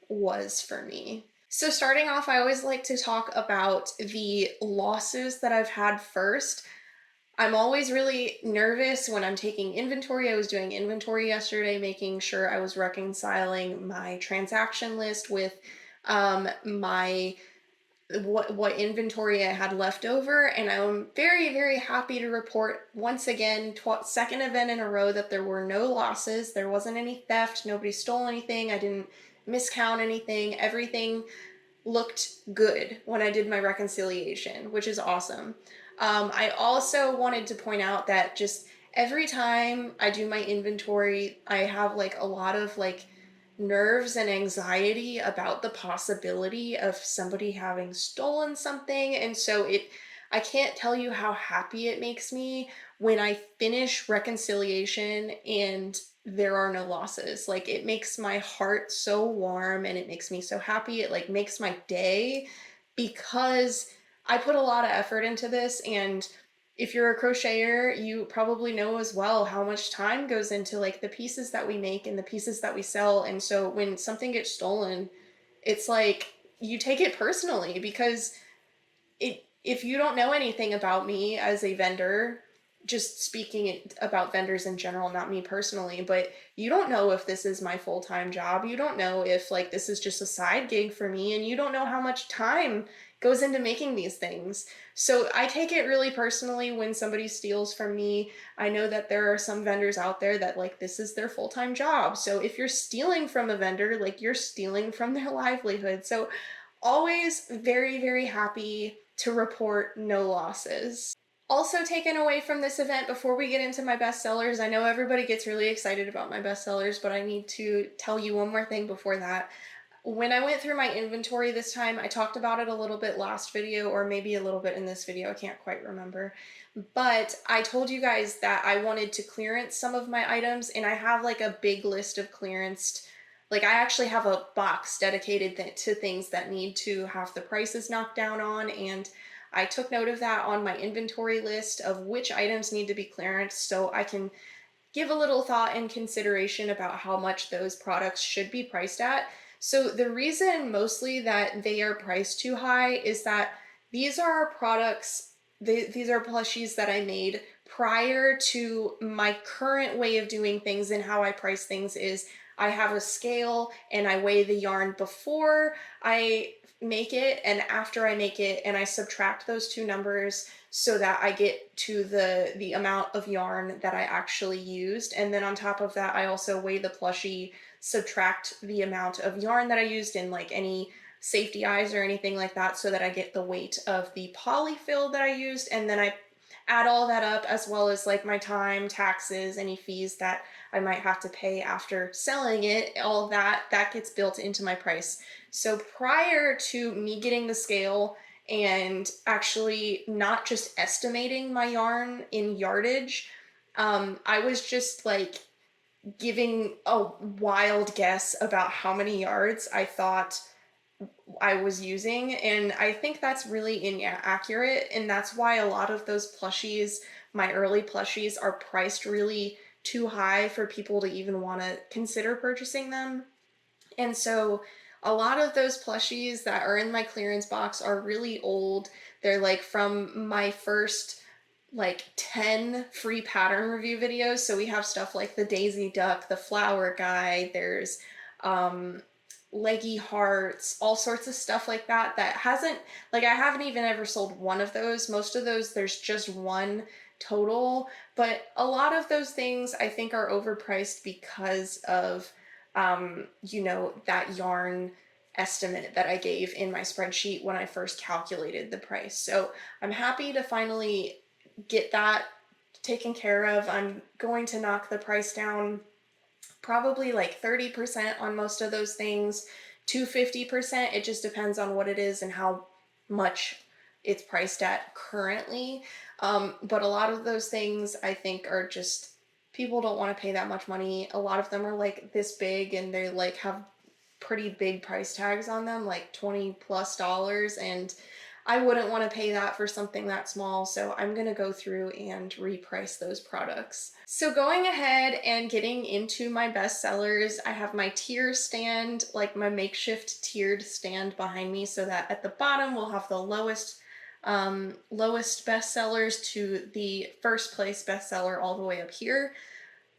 was for me. So starting off, I always like to talk about the losses that I've had first. I'm always really nervous when I'm taking inventory. I was doing inventory yesterday, making sure I was reconciling my transaction list with my what inventory I had left over, and I'm very, very happy to report once again, second event in a row, that there were no losses. There wasn't any theft, nobody stole anything, I didn't miscount anything. Everything looked good when I did my reconciliation, which is awesome. I also wanted to point out that just every time I do my inventory, I have like a lot of like nerves and anxiety about the possibility of somebody having stolen something. And so I can't tell you how happy it makes me when I finish reconciliation and there are no losses. Like it makes my heart so warm and it makes me so happy. It like makes my day, because I put a lot of effort into this. And if you're a crocheter, you probably know as well how much time goes into like the pieces that we make and the pieces that we sell. And so when something gets stolen, it's like you take it personally, because if you don't know anything about me as a vendor, just speaking about vendors in general, not me personally, but you don't know if this is my full-time job. You don't know if like this is just a side gig for me, and you don't know how much time goes into making these things. So I take it really personally when somebody steals from me. I know that there are some vendors out there that like this is their full-time job. So if you're stealing from a vendor, like you're stealing from their livelihood. So always very, very happy to report no losses. Also taken away from this event, before we get into my bestsellers, I know everybody gets really excited about my bestsellers, but I need to tell you one more thing before that. When I went through my inventory this time, I talked about it a little bit last video, or maybe a little bit in this video, I can't quite remember. But I told you guys that I wanted to clearance some of my items, and I have like a big list of clearanced. Like I actually have a box dedicated to things that need to have the prices knocked down on, and I took note of that on my inventory list of which items need to be clearance so I can give a little thought and consideration about how much those products should be priced at. So the reason mostly that they are priced too high is that these are products, these are plushies that I made prior to my current way of doing things, and how I price things is I have a scale and I weigh the yarn before I make it and after I make it, and I subtract those two numbers so that I get to the amount of yarn that I actually used. And then on top of that, I also weigh the plushie, subtract the amount of yarn that I used and like any safety eyes or anything like that, so that I get the weight of the polyfill that I used. And then I add all that up, as well as like my time, taxes, any fees that I might have to pay after selling it. All of that gets built into my price. So prior to me getting the scale and actually not just estimating my yarn in yardage, I was just like giving a wild guess about how many yards I thought I was using, and I think that's really inaccurate, and that's why a lot of those plushies, my early plushies, are priced really too high for people to even want to consider purchasing them. And so a lot of those plushies that are in my clearance box are really old. They're like from my first like 10 free pattern review videos. So we have stuff like the Daisy Duck, the Flower Guy, there's leggy hearts, all sorts of stuff like that hasn't, like, I haven't even ever sold one of those. Most of those there's just one total, but a lot of those things I think are overpriced because of you know, that yarn estimate that I gave in my spreadsheet when I first calculated the price. So I'm happy to finally get that taken care of. I'm going to knock the price down probably like 30% on most of those things to 50%. It just depends on what it is and how much it's priced at currently. But a lot of those things I think are just, people don't want to pay that much money. A lot of them are like this big and they like have pretty big price tags on them, like $20+, and I wouldn't want to pay that for something that small, so I'm going to go through and reprice those products. So going ahead and getting into my best sellers, I have my tier stand, like my makeshift tiered stand behind me, so that at the bottom we'll have the lowest bestsellers to the first place bestseller all the way up here.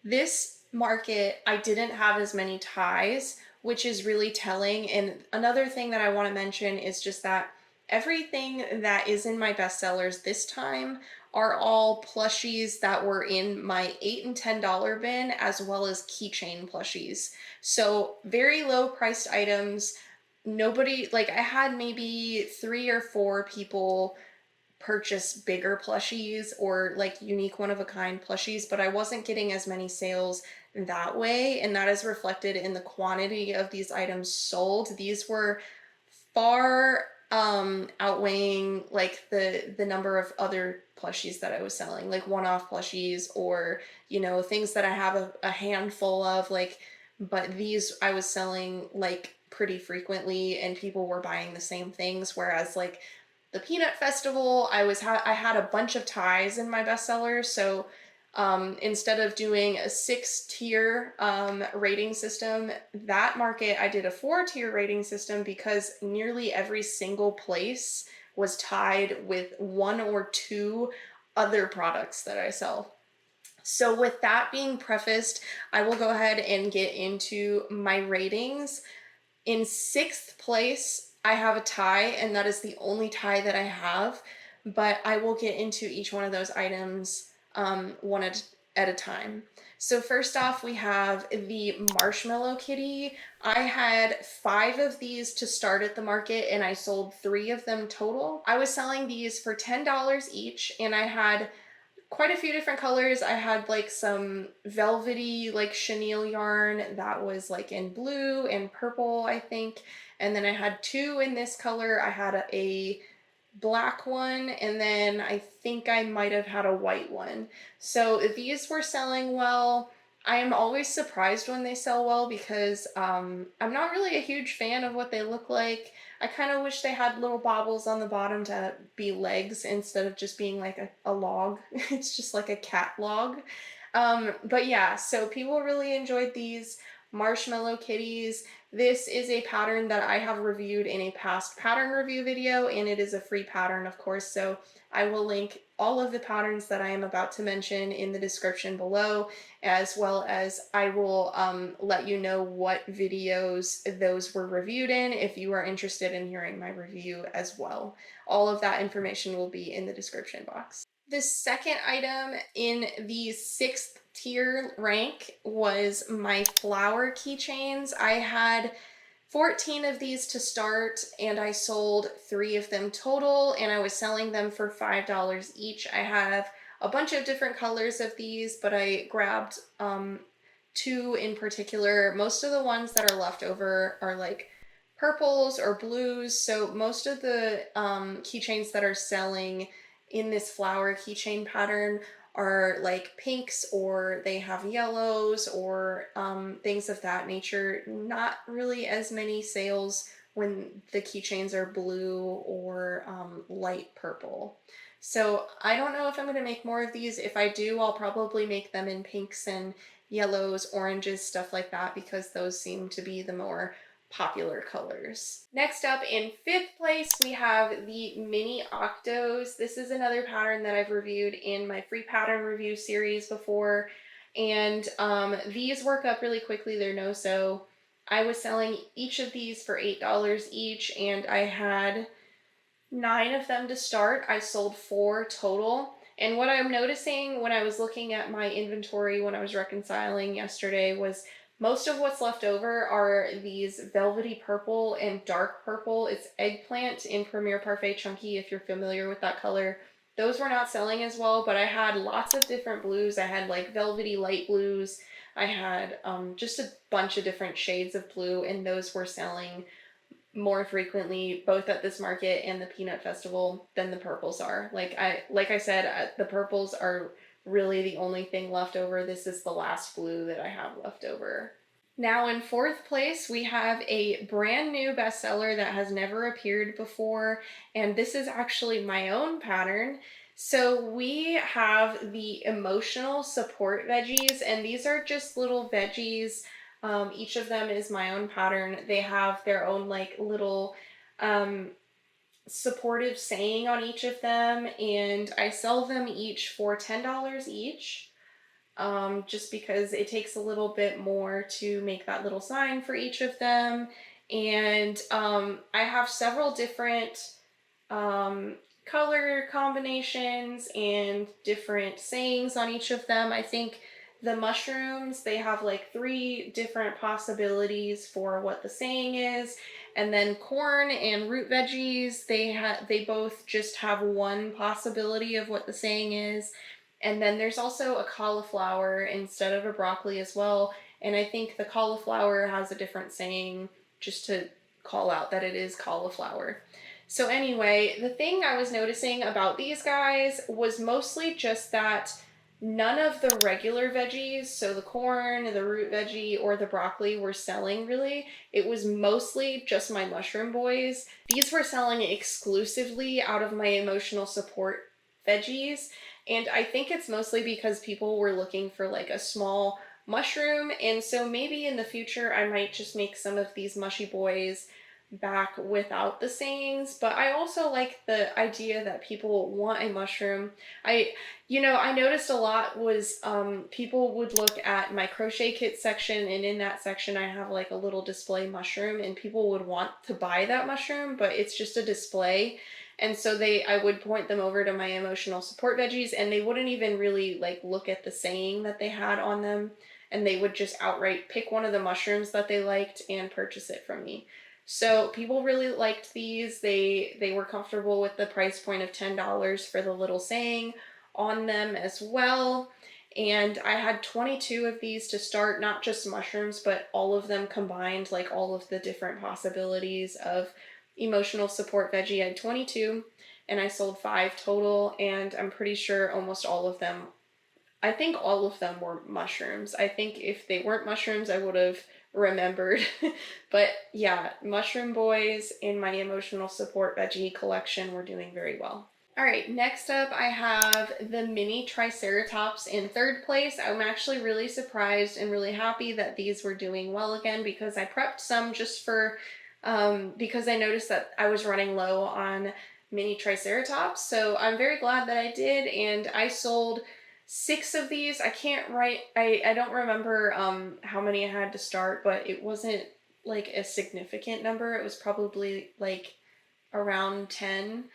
This market, I didn't have as many ties, which is really telling. And another thing that I want to mention is just that everything that is in my bestsellers this time are all plushies that were in my $8 and $10 bin, as well as keychain plushies. So very low priced items. Nobody, like, I had maybe 3 or 4 people purchase bigger plushies or like unique one of a kind plushies, but I wasn't getting as many sales that way, and that is reflected in the quantity of these items sold. These were far outweighing like the number of other plushies that I was selling, like one-off plushies, or you know, things that I have a handful of, like, but these I was selling like pretty frequently and people were buying the same things. Whereas like the Peanut Festival, I had a bunch of ties in my bestsellers. So instead of doing a 6-tier rating system, that market I did a 4-tier rating system because nearly every single place was tied with 1 or 2 other products that I sell. So with that being prefaced, I will go ahead and get into my ratings. In 6th place, I have a tie, and that is the only tie that I have, but I will get into each one of those items one at a time. So first off, we have the Marshmellow Kitty. I had 5 of these to start at the market, and I sold 3 of them total. I was selling these for $10 each, and I had quite a few different colors. I had like some velvety like chenille yarn that was like in blue and purple, I think. And then I had 2 in this color. I had a black one, and then I think I might have had a white one. So these were selling well. I am always surprised when they sell well because I'm not really a huge fan of what they look like. I kind of wish they had little bobbles on the bottom to be legs instead of just being like a log. It's just like a cat log. But yeah, so people really enjoyed these Marshmellow Kitties. This is a pattern that I have reviewed in a past pattern review video, and it is a free pattern, of course, so I will link all of the patterns that I am about to mention in the description below, as well as I will let you know what videos those were reviewed in if you are interested in hearing my review as well. All of that information will be in the description box. The second item in the 6th tier rank was my flower keychains. I had 14 of these to start, and I sold 3 of them total, and I was selling them for $5 each. I have a bunch of different colors of these, but I grabbed 2 in particular. Most of the ones that are left over are like purples or blues, so most of the keychains that are selling in this flower keychain pattern are like pinks, or they have yellows, or things of that nature. Not really as many sales when the keychains are blue or light purple. So I don't know if I'm going to make more of these. If I do, I'll probably make them in pinks and yellows, oranges, stuff like that, because those seem to be the more popular colors. Next up, in 5th place, we have the mini octos. This is another pattern that I've reviewed in my free pattern review series before, and these work up really quickly. They're no-so. I was selling each of these for $8 each, and I had 9 of them to start. I sold 4 total. And what I'm noticing when I was looking at my inventory when I was reconciling yesterday was most of what's left over are these velvety purple and dark purple. It's eggplant in Premier Parfait Chunky, if you're familiar with that color. Those were not selling as well, but I had lots of different blues. I had like velvety light blues. I had just a bunch of different shades of blue, and those were selling more frequently both at this market and the Peanut Festival than the purples are. Like I said, the purples are really the only thing left over. This is the last blue that I have left over. Now in 4th place, we have a brand new bestseller that has never appeared before, and this is actually my own pattern. So we have the emotional support veggies, and these are just little veggies. Each of them is my own pattern. They have their own like little supportive saying on each of them, and I sell them each for $10 each. Just because it takes a little bit more to make that little sign for each of them. And I have several different color combinations and different sayings on each of them. I think the mushrooms, they have like 3 different possibilities for what the saying is. And then corn and root veggies, they both just have one possibility of what the saying is. And then there's also a cauliflower instead of a broccoli as well. And I think the cauliflower has a different saying just to call out that it is cauliflower. So anyway, the thing I was noticing about these guys was mostly just that none of the regular veggies, so the corn, the root veggie, or the broccoli, were selling really. It was mostly just my mushroom boys. These were selling exclusively out of my emotional support veggies. And I think it's mostly because people were looking for like a small mushroom. And so maybe in the future I might just make some of these mushy boys back without the sayings. But I also like the idea that people want a mushroom. I noticed a lot was people would look at my crochet kit section, and in that section I have like a little display mushroom, and people would want to buy that mushroom, but it's just a display. And so I would point them over to my emotional support veggies, and they wouldn't even really like look at the saying that they had on them, and they would just outright pick one of the mushrooms that they liked and purchase it from me. So people really liked these. They were comfortable with the price point of $10 for the little saying on them as well. And I had 22 of these to start, not just mushrooms, but all of them combined, like all of the different possibilities of emotional support veggie. I had 22 and I sold 5 total, and I'm pretty sure almost all of them I think all of them were mushrooms. I think if they weren't mushrooms, I would have remembered. But yeah, Mushroom Boys in my emotional support veggie collection were doing very well. All right, next up I have the mini Triceratops in third place. I'm actually really surprised and really happy that these were doing well again because I prepped some just for, because I noticed that I was running low on mini Triceratops. So I'm very glad that I did, and I sold 6 of these. I can't write, I don't remember how many I had to start, but it wasn't like a significant number. It was probably like around 10.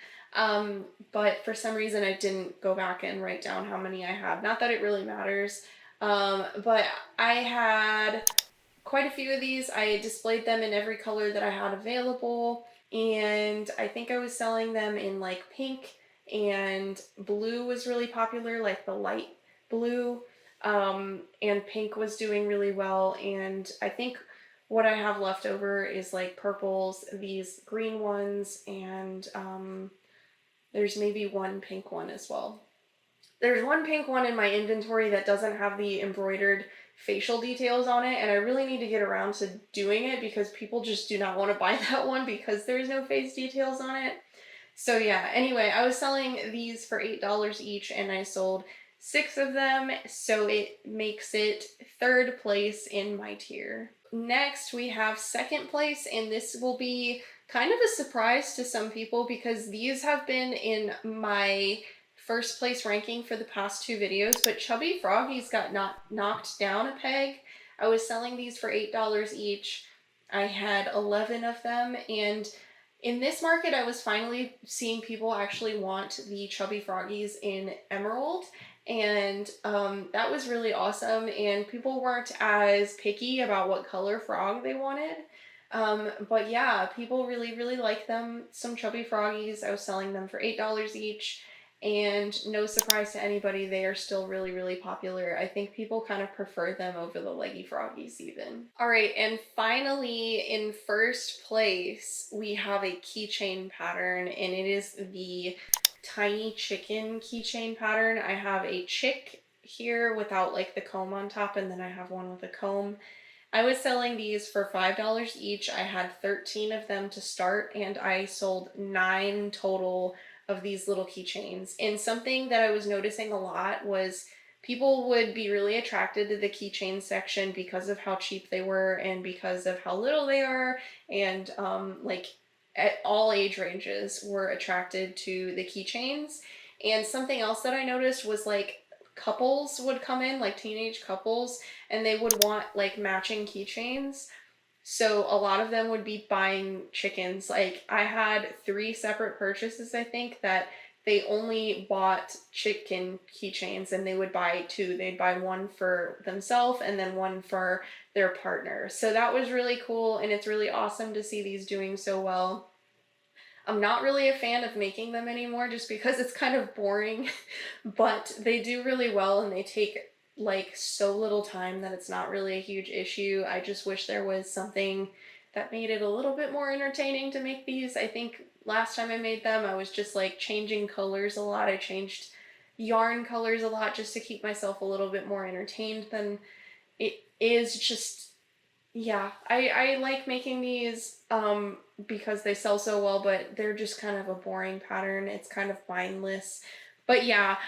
But for some reason I didn't go back and write down how many I had. Not that it really matters. But I had quite a few of these. I displayed them in every color that I had available, and I think I was selling them in like pink, and blue was really popular, like the light blue, and pink was doing really well, and I think what I have left over is like purples, these green ones, and there's maybe one pink one as well. There's one pink one in my inventory that doesn't have the embroidered facial details on it, and I really need to get around to doing it because people just do not want to buy that one because there's no face details on it. So yeah, anyway, I was selling these for $8 each, and I sold 6 of them, so it makes it third place in my tier. Next, we have second place, and this will be kind of a surprise to some people because these have been in my first place ranking for the past 2 videos, but Chubby Froggies got knocked down a peg. I was selling these for $8 each. I had 11 of them, and in this market, I was finally seeing people actually want the Chubby Froggies in Emerald, and that was really awesome, and people weren't as picky about what color frog they wanted. But yeah, people really, really like them. Some Chubby Froggies, I was selling them for $8 each. And no surprise to anybody, they are still really, really popular. I think people kind of prefer them over the leggy froggies even. All right, and finally in first place, we have a keychain pattern, and it is the tiny chicken keychain pattern. I have a chick here without like the comb on top, and then I have one with a comb. I was selling these for $5 each. I had 13 of them to start, and I sold 9 total of these little keychains. And something that I was noticing a lot was people would be really attracted to the keychain section because of how cheap they were and because of how little they are, and like at all age ranges were attracted to the keychains. And something else that I noticed was like couples would come in, like teenage couples, and they would want like matching keychains. So a lot of them would be buying chickens. Like I had 3 separate purchases, I think, that they only bought chicken keychains, and they would buy 2. They'd buy one for themselves and then one for their partner. So that was really cool, and it's really awesome to see these doing so well. I'm not really a fan of making them anymore just because it's kind of boring, but they do really well, and they take like so little time that it's not really a huge issue. I just wish there was something that made it a little bit more entertaining to make these. I think last time I made them, I was just like changing colors a lot. I changed yarn colors a lot just to keep myself a little bit more entertained than it is. Just yeah, I like making these because they sell so well, but they're just kind of a boring pattern. It's kind of mindless. But yeah,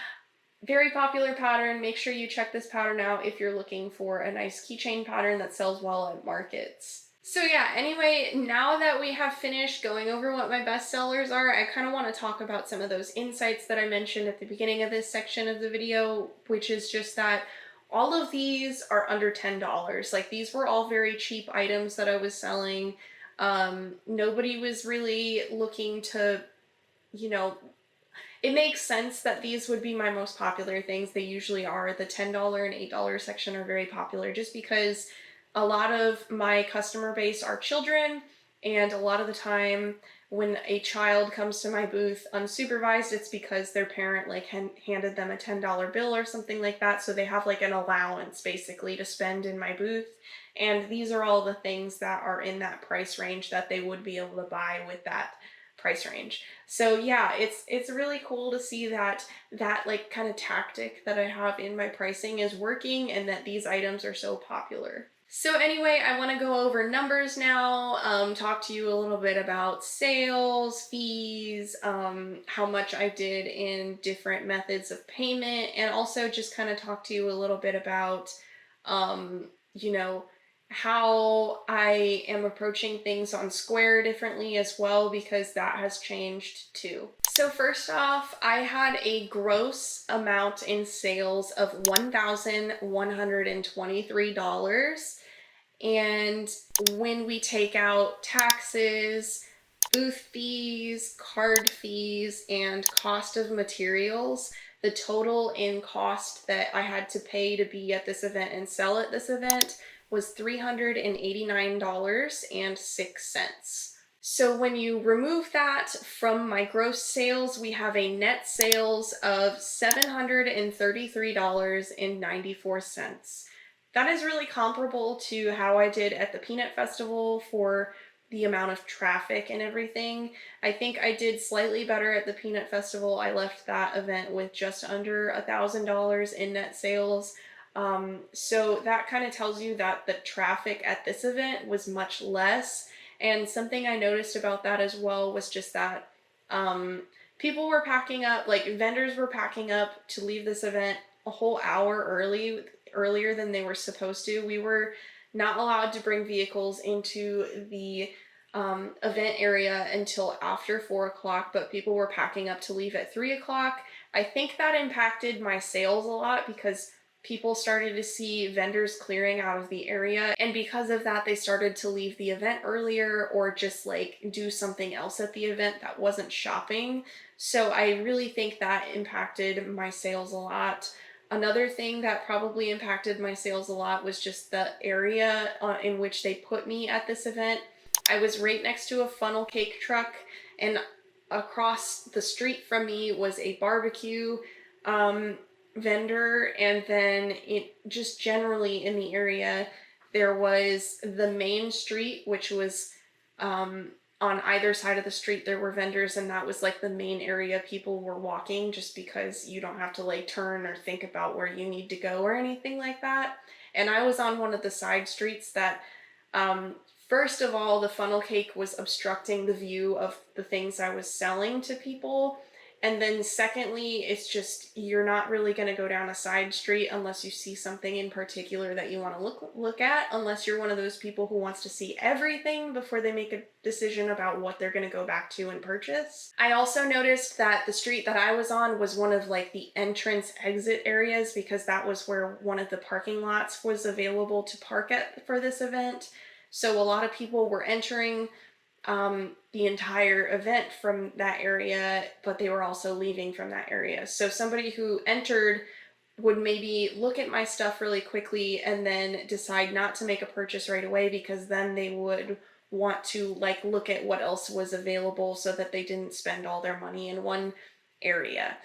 very popular pattern. Make sure you check this pattern out if you're looking for a nice keychain pattern that sells well at markets. So yeah, anyway, now that we have finished going over what my best sellers are, I kind of want to talk about some of those insights that I mentioned at the beginning of this section of the video, which is just that all of these are under $10. Like these were all very cheap items that I was selling. Nobody was really looking to, you know, it makes sense that these would be my most popular things. They usually are. The $10 and $8 section are very popular just because a lot of my customer base are children, and a lot of the time when a child comes to my booth unsupervised, it's because their parent like handed them a $10 bill or something like that, so they have like an allowance basically to spend in my booth. And these are all the things that are in that price range that they would be able to buy with that price range. So yeah, it's really cool to see that like kind of tactic that I have in my pricing is working and that these items are so popular. So anyway, I want to go over numbers now, talk to you a little bit about sales, fees, how much I did in different methods of payment, and also just kind of talk to you a little bit about, you know, how I am approaching things on Square differently as well, because that has changed too. So first off, I had a gross amount in sales of $1,123. And when we take out taxes, booth fees, card fees, and cost of materials, the total in cost that I had to pay to be at this event and sell at this event was $389.06. So when you remove that from my gross sales, we have a net sales of $733.94. That is really comparable to how I did at the Peanut Festival for the amount of traffic and everything. I think I did slightly better at the Peanut Festival. I left that event with just under $1,000 in net sales. So that kind of tells you that the traffic at this event was much less. And something I noticed about that as well was just that people were packing up, like vendors were packing up to leave this event a whole hour earlier than they were supposed to. We were not allowed to bring vehicles into the event area until after 4 o'clock, but people were packing up to leave at 3 o'clock. I think that impacted my sales a lot because people started to see vendors clearing out of the area, and because of that they started to leave the event earlier or just like do something else at the event that wasn't shopping. So I really think that impacted my sales a lot. Another thing that probably impacted my sales a lot was just the area in which they put me at this event. I was right next to a funnel cake truck, and across the street from me was a barbecue vendor, and then just generally in the area there was the main street, which was on either side of the street there were vendors, and that was like the main area people were walking, just because you don't have to like turn or think about where you need to go or anything like that. And I was on one of the side streets that first of all, the funnel cake was obstructing the view of the things I was selling to people. And then secondly, it's just, you're not really going to go down a side street unless you see something in particular that you want to look at, unless you're one of those people who wants to see everything before they make a decision about what they're going to go back to and purchase. I also noticed that the street that I was on was one of like the entrance exit areas, because that was where one of the parking lots was available to park at for this event. So a lot of people were entering the entire event from that area, but they were also leaving from that area. So somebody who entered would maybe look at my stuff really quickly and then decide not to make a purchase right away, because then they would want to like look at what else was available so that they didn't spend all their money in one area.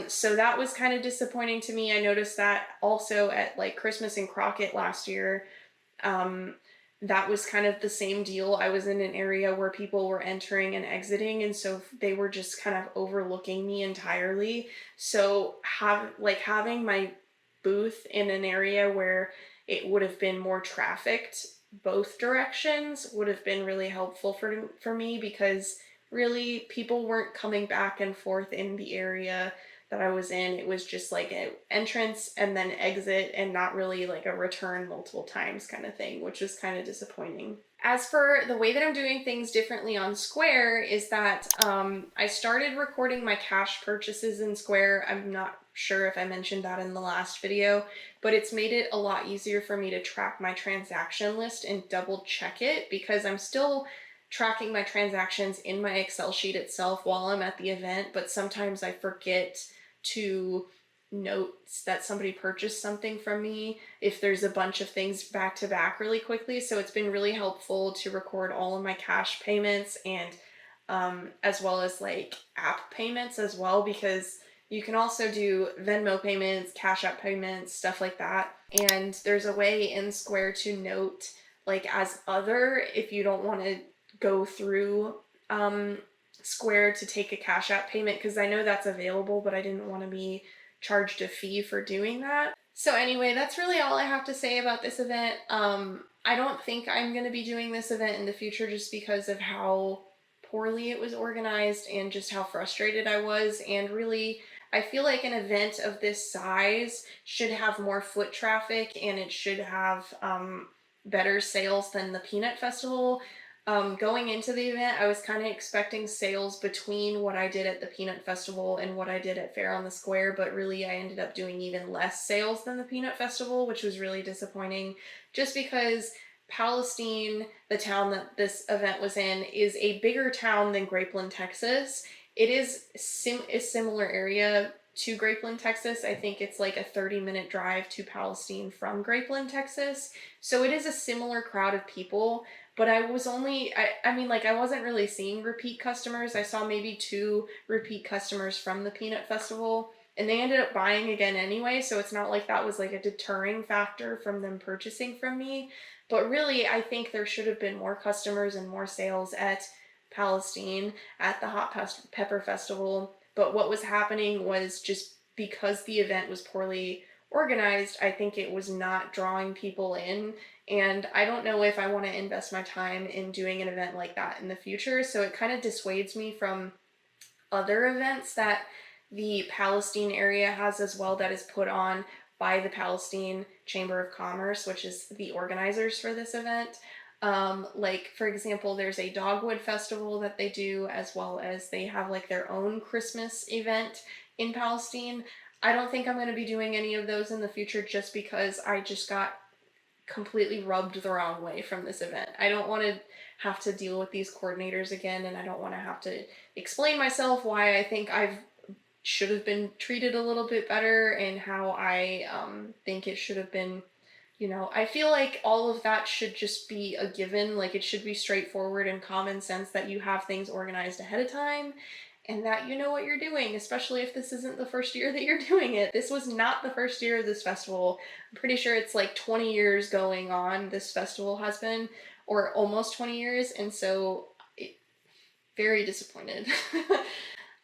So that was kind of disappointing to me. I noticed that also at like Christmas in Crockett last year. That was kind of the same deal. I was in an area where people were entering and exiting, and so they were just kind of overlooking me entirely. So having my booth in an area where it would have been more trafficked both directions would have been really helpful for me, because really people weren't coming back and forth in the area that I was in. It was just like an entrance and then exit, and not really like a return multiple times kind of thing, which was kind of disappointing. As for the way that I'm doing things differently on Square is that I started recording my cash purchases in Square. I'm not sure if I mentioned that in the last video, but it's made it a lot easier for me to track my transaction list and double check it, because I'm still tracking my transactions in my Excel sheet itself while I'm at the event, but sometimes I forget to note that somebody purchased something from me if there's a bunch of things back to back really quickly. So it's been really helpful to record all of my cash payments, and as well as like app payments as well, because you can also do Venmo payments, Cash App payments, stuff like that. And there's a way in Square to note like as other if you don't want to go through Square to take a Cash App payment because I know that's available, but I didn't want to be charged a fee for doing that. So anyway, that's really all I have to say about this event. I don't think I'm going to be doing this event in the future just because of how poorly it was organized and just how frustrated I was. And really, I feel like an event of this size should have more foot traffic and it should have better sales than the Peanut Festival. Going into the event, I was kind of expecting sales between what I did at the Peanut Festival and what I did at Fair on the Square, but really I ended up doing even less sales than the Peanut Festival, which was really disappointing just because Palestine, the town that this event was in, is a bigger town than Grapeland, Texas. It is a similar area to Grapeland, Texas. I think it's like a 30-minute drive to Palestine from Grapeland, Texas. So it is a similar crowd of people. But I was only, I mean, like, I wasn't really seeing repeat customers. I saw maybe 2 repeat customers from the Peanut Festival, and they ended up buying again anyway, so it's not like that was like a deterring factor from them purchasing from me. But really, I think there should have been more customers and more sales at Palestine at the Hot Pepper Festival. But what was happening was just because the event was poorly organized, I think it was not drawing people in. And I don't know if I want to invest my time in doing an event like that in the future. So it kind of dissuades me from other events that the Palestine area has as well, that is put on by the Palestine Chamber of Commerce, which is the organizers for this event. Like, for example, there's a Dogwood Festival that they do, as well as they have like their own Christmas event in Palestine. I don't think I'm going to be doing any of those in the future just because I just got completely rubbed the wrong way from this event. I don't want to have to deal with these coordinators again, and I don't want to have to explain myself why I think I should have been treated a little bit better and how I think it should have been. You know, I feel like all of that should just be a given. Like, it should be straightforward and common sense that you have things organized ahead of time and that you know what you're doing, especially if this isn't the first year that you're doing it. This was not the first year of this festival. I'm pretty sure it's like 20 years going on, this festival has been, or almost 20 years, and so very disappointed.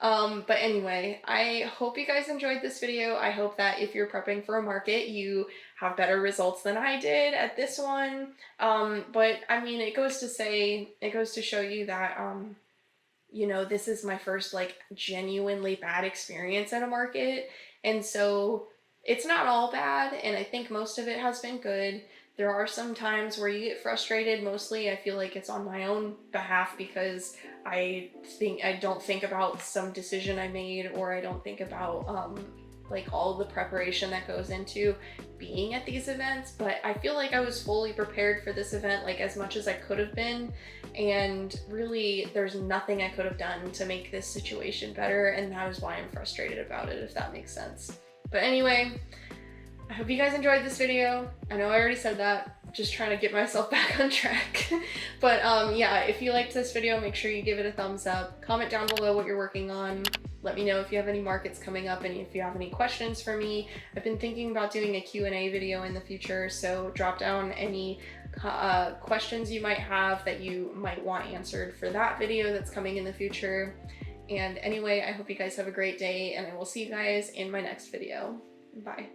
But anyway, I hope you guys enjoyed this video. I hope that if you're prepping for a market, you have better results than I did at this one. But I mean, it goes to show you that, you know, this is my first like genuinely bad experience at a market. And so it's not all bad, and I think most of it has been good. There are some times where you get frustrated. Mostly I feel like it's on my own behalf because I don't think about some decision I made, or I don't think about like all the preparation that goes into being at these events. But I feel like I was fully prepared for this event, like as much as I could have been, and really there's nothing I could have done to make this situation better, and that is why I'm frustrated about it, if that makes sense. But anyway, I hope you guys enjoyed this video. I know I already said that, just trying to get myself back on track. But yeah, if you liked this video, make sure you give it a thumbs up. Comment down below what you're working on. Let me know if you have any markets coming up and if you have any questions for me. I've been thinking about doing a Q&A video in the future, so drop down any questions you might have that you might want answered for that video that's coming in the future. And anyway, I hope you guys have a great day, and I will see you guys in my next video. Bye.